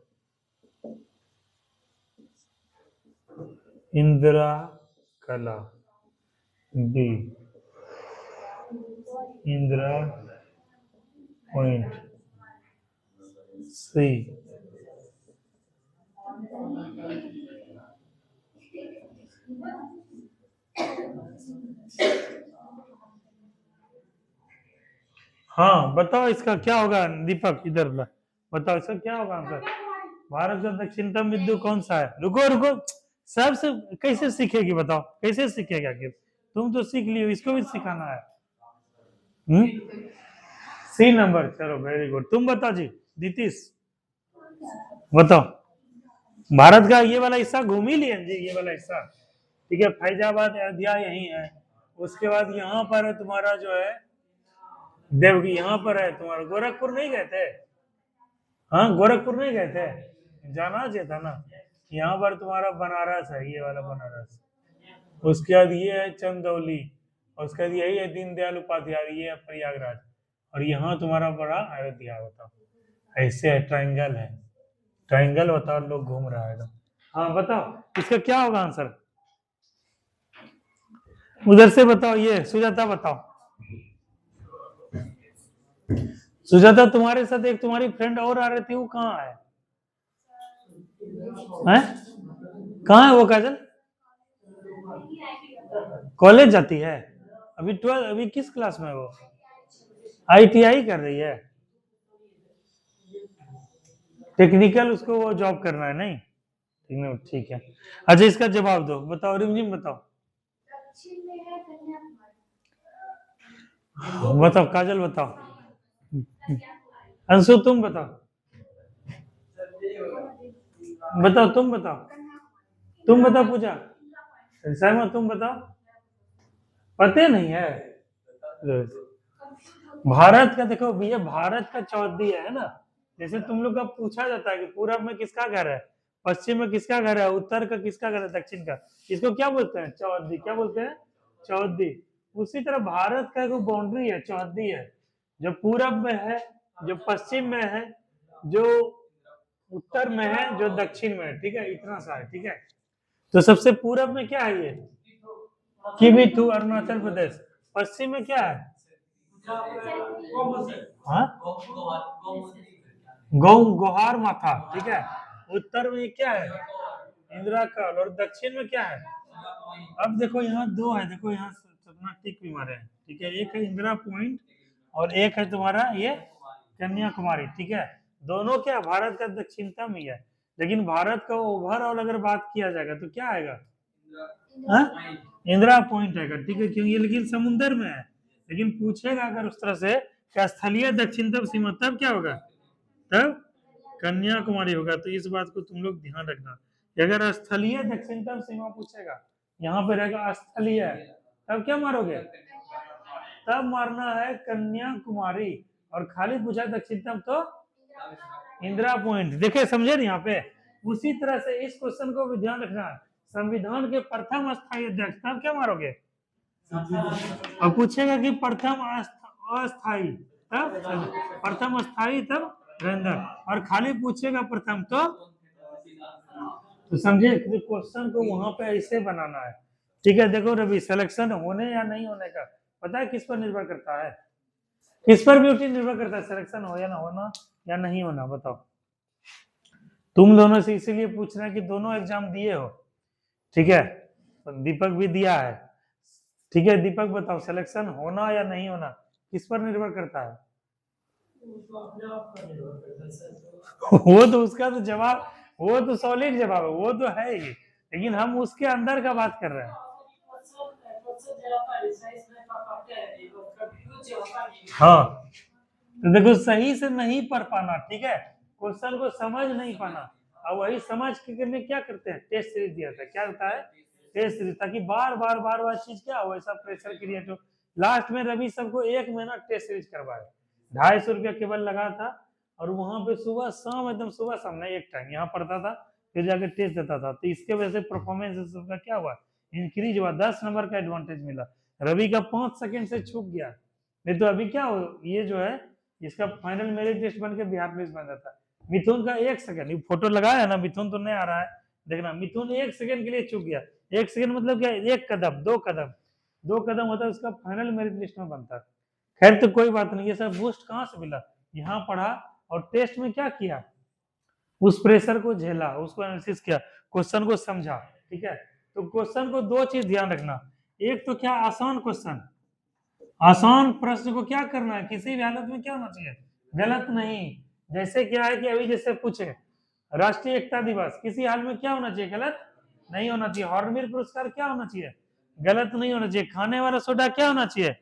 S1: इंदिरा कला, बी इंदिरा पॉइंट, सी हाँ बताओ इसका क्या होगा दीपक, इधर बताओ इसका क्या होगा आंसर? भारत का दक्षिणतम बिंदु कौन सा है? रुको रुको, सबसे कैसे सीखेगी बताओ, कैसे सीखेगा? आखिर तुम तो सीख लियो, इसको भी सिखाना है। सी नंबर, चलो वेरी गुड। तुम बताओ जी नीतीश, बताओ। भारत का ये वाला हिस्सा घूम ही लिए जी, ये वाला हिस्सा, ठीक है। फैजाबाद अयोध्या यही है, उसके बाद यहाँ पर है तुम्हारा जो है देवगी, यहाँ पर है तुम्हारा गोरखपुर, नहीं गए थे? हाँ गोरखपुर नहीं गए थे, जाना चाहिए था ना। यहाँ पर तुम्हारा बनारस है, ये वाला बनारस, उसके बाद ये है चंदौली, और उसके बाद यही है दीनदयाल उपाध्याय, ये है प्रयागराज, और यहाँ तुम्हारा बड़ा अयोध्या होता। ऐसे है, ट्राइंगल है, ट्राइंगल होता और लोग घूम रहा है एकदम। हाँ बताओ इसका क्या होगा आंसर? उधर से बताओ, ये सुजाता बताओ। सुजाता तुम्हारे साथ एक तुम्हारी फ्रेंड और आ रही थी, वो कहाँ है? कहाँ है वो काजल? कॉलेज जाती है अभी? 12 अभी किस क्लास में है वो? ITI कर रही है, टेक्निकल, उसको वो जॉब करना है नहीं? ठीक है, अच्छा इसका जवाब दो, बताओ रिमझिम बताओ। बताओ काजल बताओ, अंशु तुम बताओ, बताओ तुम बताओ, तुम बताओ पूजा, साइमा तुम बताओ, पता नहीं है। भारत का देखो भैया, भारत का चौथी है ना, जैसे तुम लोग का पूछा जाता है कि पूरब में किसका घर है, पश्चिम में किसका घर है, उत्तर का किसका घर है, दक्षिण का, इसको क्या बोलते हैं? चौहद्दी। क्या बोलते हैं? चौहद्दी। उसी तरह भारत का एक बाउंड्री है, चौहद्दी है, जो पूरब में है, जो पश्चिम में है, जो उत्तर में है, जो दक्षिण में है, ठीक है, इतना सा है, ठीक है। तो सबसे पूरब में क्या है? ये किमीथु अरुणाचल प्रदेश। पश्चिम में क्या है? हाँ गोहार माथा, ठीक है। उत्तर में क्या है? इंदिरा काल। और दक्षिण में क्या है? अब देखो यहाँ दो है, देखो यहाँ अपना टिक भी मारे हैं, ठीक है। एक है इंदिरा पॉइंट और एक है तुम्हारा ये कन्याकुमारी, ठीक है। दोनों क्या भारत का दक्षिणतम ही है, लेकिन भारत का ओवरऑल अगर बात किया जाएगा तो क्या आएगा? हाँ? इंदिरा पॉइंट आएगा, ठीक है, क्यों? ये लेकिन समुंदर में है। लेकिन पूछेगा अगर उस तरह से क्या स्थलीय दक्षिणतम सीमा, तब क्या होगा? तब कन्याकुमारी होगा। तो इस बात को तुम लोग ध्यान रखना कि अगर स्थलीय दक्षिणतम सीमा पूछेगा, यहाँ पे रहेगा स्थलीय, तब क्या मारोगे? तब मारना है कन्याकुमारी। और खाली पूछा दक्षिणतम तो इंदिरा पॉइंट। देखिए, समझे ना यहाँ पे? उसी तरह से इस क्वेश्चन को भी ध्यान रखना, संविधान के प्रथम स्थायी अध्यक्ष, तब क्या मारोगे? और पूछेगा कि प्रथम अस्थाई, तब प्रथम स्थायी, तब रेंदर। और खाली पूछेगा प्रथम तो समझे क्वेश्चन को वहां पे ऐसे बनाना है, ठीक है। देखो रवि, सिलेक्शन होने या नहीं होने का पता है किस पर निर्भर करता है? किस पर ब्यूटी निर्भर करता है? सिलेक्शन हो या ना होना या नहीं होना, बताओ। तुम दोनों से इसीलिए पूछ रहे हैं कि दोनों एग्जाम दिए हो, ठीक है, तो दीपक भी दिया है, ठीक है। दीपक बताओ, सिलेक्शन होना या नहीं होना किस पर निर्भर करता है? वो तो उसका तो जवाब, वो तो सॉलिड जवाब है, वो तो है ही, लेकिन हम उसके अंदर का बात कर रहे हैं। हाँ, तो देखो, सही से नहीं पढ़ पाना, ठीक है, क्वेश्चन को समझ नहीं पाना, और वही समझ के करने क्या करते हैं? टेस्ट सीरीज दिया था। क्या होता है? टेस्ट सीरीज, ताकि बार बार चीज क्या हो, ऐसा प्रेशर क्रिएट हो। लास्ट में रवि सबको 1 महीना टेस्ट सीरीज करवाए, 250 रुपया केवल लगा था, और वहां पे सुबह शाम, एकदम सुबह शाम नहीं, एक टाइम यहाँ पढ़ता था, फिर जाकर टेस्ट देता था। तो इसके वजह से परफॉर्मेंस सबका क्या हुआ? इंक्रीज हुआ, 10 नंबर का एडवांटेज मिला। रवि का 5 सेकंड से छूट गया, नहीं तो अभी क्या हो, ये जो है इसका फाइनल मेरिट लिस्ट बन के बिहार पुलिस बन जाता है। मिथुन का 1 सेकंड, फोटो लगाया है ना, मिथुन तो नहीं आ रहा है, देखना, मिथुन 1 सेकंड के लिए चूक गया। 1 सेकंड मतलब क्या? 1 कदम, 2 कदम, 2 कदम होता है, उसका फाइनल मेरिट लिस्ट में बनता है। खैर, तो कोई बात नहीं, ये सब बूस्ट कहाँ से मिला? यहाँ पढ़ा, और टेस्ट में क्या किया? उस प्रेशर को झेला, उसको एनालिसिस किया, क्वेश्चन को समझा, ठीक है। तो क्वेश्चन को 2 चीज ध्यान रखना, एक तो क्या, आसान क्वेश्चन, आसान प्रश्न को क्या करना है, किसी भी हालत में क्या होना चाहिए? गलत नहीं। जैसे क्या है कि अभी जैसे पूछे राष्ट्रीय एकता दिवस, किसी हाल में क्या होना चाहिए? गलत नहीं होना चाहिए। हॉर्नबिल पुरस्कार क्या होना चाहिए? गलत नहीं होना चाहिए। खाने वाला सोडा क्या होना चाहिए?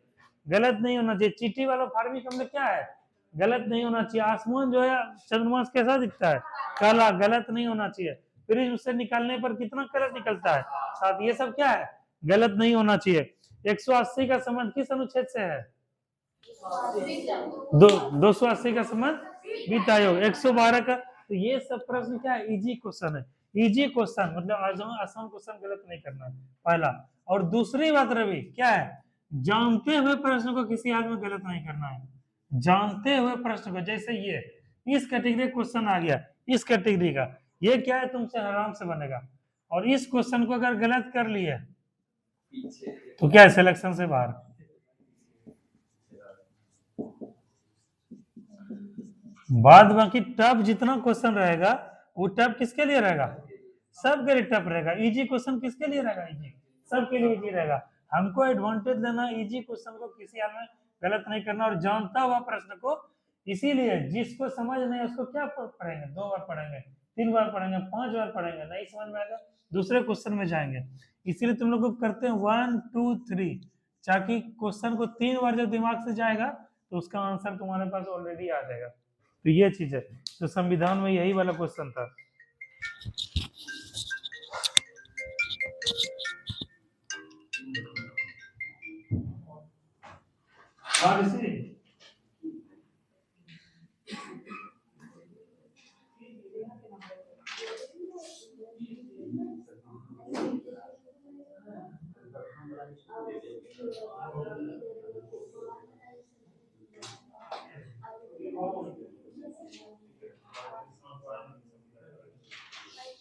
S1: गलत नहीं होना चाहिए। चीटी वाला फार्मिक अम्ल क्या है? गलत नहीं होना चाहिए। आसमान जो है चंद्रमा कैसा दिखता है? काला, गलत नहीं होना चाहिए। फ्रिज से निकालने पर कितना कलर निकलता है? साथ, ये सब क्या है? गलत नहीं होना चाहिए। 180 का संबंध किस अनुच्छेद से है? 280 का संबंध वित्त आयोग। 112 का। तो ये सब प्रश्न क्या है? इजी क्वेश्चन है। इजी क्वेश्चन मतलब आसान क्वेश्चन गलत नहीं करना है, पहला। और दूसरी बात रवि क्या है? जानते हुए प्रश्न को किसी हाल में गलत नहीं करना है। जानते हुए प्रश्न को, जैसे ये इस कैटेगरी क्वेश्चन आ गया, इस कैटेगरी का, ये क्या है? तुमसे आराम से बनेगा। और इस क्वेश्चन को अगर गलत कर लिए तो क्या है? सिलेक्शन से बाहर। बाद बाकी टफ जितना क्वेश्चन रहेगा, वो टफ किसके लिए रहेगा? सबके लिए टफ रहेगा। इजी क्वेश्चन किसके लिए रहेगा? इजी, सबके लिए इजी रहेगा। हमको एडवांटेज लेना, इजी क्वेश्चन को किसी हाल में गलत नहीं करना, और जानता हुआ प्रश्न को, इसीलिए जिसको समझ नहीं उसको क्या पढ़ेंगे? 2 बार पढ़ेंगे, 3 बार पढ़ेंगे, 5 बार पढ़ेंगे, नहीं समझ में आएगा दूसरे क्वेश्चन में जाएंगे। इसीलिए तुम लोग को करते हैं 1 2 3, ताकि क्वेश्चन को 3 बार जब दिमाग से जाएगा तो उसका आंसर तुम्हारे पास ऑलरेडी आ जाएगा। तो ये चीज है। तो संविधान में यही वाला क्वेश्चन था।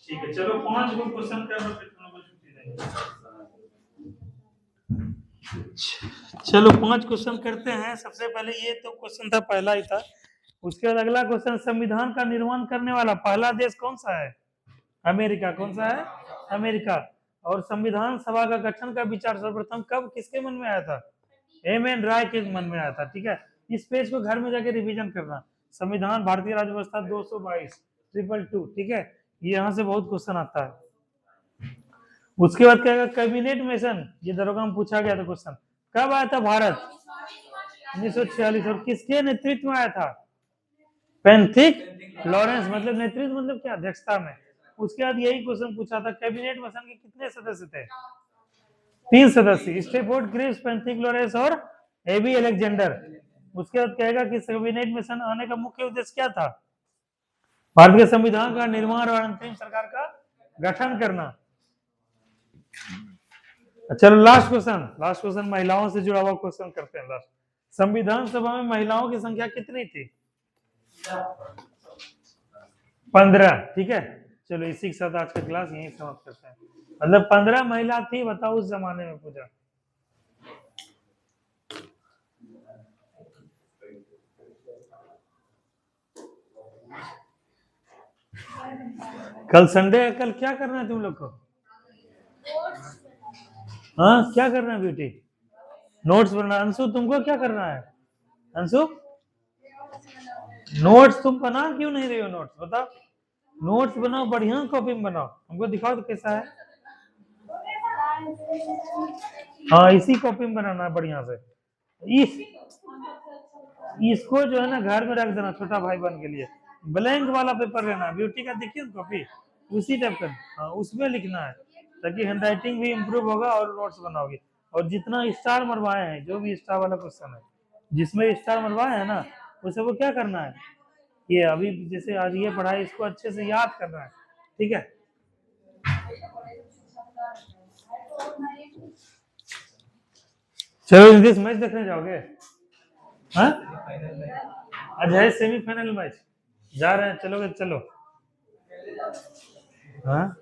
S1: ठीक है, चलो 5 गो क्वेश्चन कर लो, फिर तुम लोग को छुट्टी देंगे। चलो 5 क्वेश्चन करते हैं। सबसे पहले ये तो क्वेश्चन था, पहला ही था। उसके बाद अगला क्वेश्चन, संविधान का निर्माण करने वाला पहला देश कौन सा है? अमेरिका। कौन सा है? अमेरिका। और संविधान सभा का गठन का विचार सर्वप्रथम कब किसके मन में आया था? एम एन राय के मन में आया था, ठीक है। इस पेज को घर में जाके रिवीजन करना। संविधान भारतीय राज्य व्यवस्था 222 222, ठीक है। ये यहाँ से बहुत क्वेश्चन आता है। उसके बाद कहेगा कैबिनेट मिशन, ये दरोगा में पूछा गया था क्वेश्चन, कब आया था भारत? 1946। और किसके नेतृत्व में आया था? पेंथिक लॉरेंस, मतलब नेतृत्व मतलब क्या, अध्यक्षता में। उसके बाद यही क्वेश्चन पूछा था, कैबिनेट मिशन के कितने सदस्य थे? 3 सदस्य, स्टेफोर्ड क्रिप्स, पेंथिक लॉरेंस और एबी अलेक्जेंडर। उसके बाद कहेगा कि कैबिनेट मिशन आने का मुख्य उद्देश्य क्या था? भारत के संविधान का निर्माण और अंतरिम सरकार का गठन करना। चलो लास्ट क्वेश्चन महिलाओं से जुड़ा हुआ क्वेश्चन करते हैं लास्ट। संविधान सभा में महिलाओं की संख्या कितनी थी? 15। ठीक है, चलो इसी के साथ आज का क्लास यहीं समाप्त करते हैं। मतलब 15 महिला थी, बताओ उस जमाने में पूजा। कल संडे है, कल क्या करना है तुम लोग को? हाँ, क्या करना है बेटी? नोट्स बनाना। अंशु तुमको क्या करना है? अंशु नोट्स तुम बना क्यों नहीं रही हो? नोट्स बताओ, नोट्स बनाओ, बढ़िया कॉपी में बनाओ, हमको दिखाओ तो कैसा है। हाँ, इसी कॉपी में बनाना है बढ़िया से। इसको जो है ना घर में रख देना छोटा भाई बहन के लिए। ब्लैंक वाला पेपर लेना, ब्यूटी का देखिए कॉपी, उसी टाइप का। हाँ, उसमें लिखना है ताकि हैंडराइटिंग भी इम्प्रूव होगा और नोट्स बनाओगे। और जितना स्टार मरवाए हैं, जो भी स्टार वाला क्वेश्चन है, जिसमें स्टार मरवाए हैं ना, उसे वो क्या करना है, ये अभी जैसे आज ये पढ़ाई, इसको अच्छे से याद करना है। ठीक है, चलो नीतीश मैच देखने जाओगे? हाँ, आज है सेमीफाइनल मैच, जा रहे हैं, चलोगे? चलो। हाँ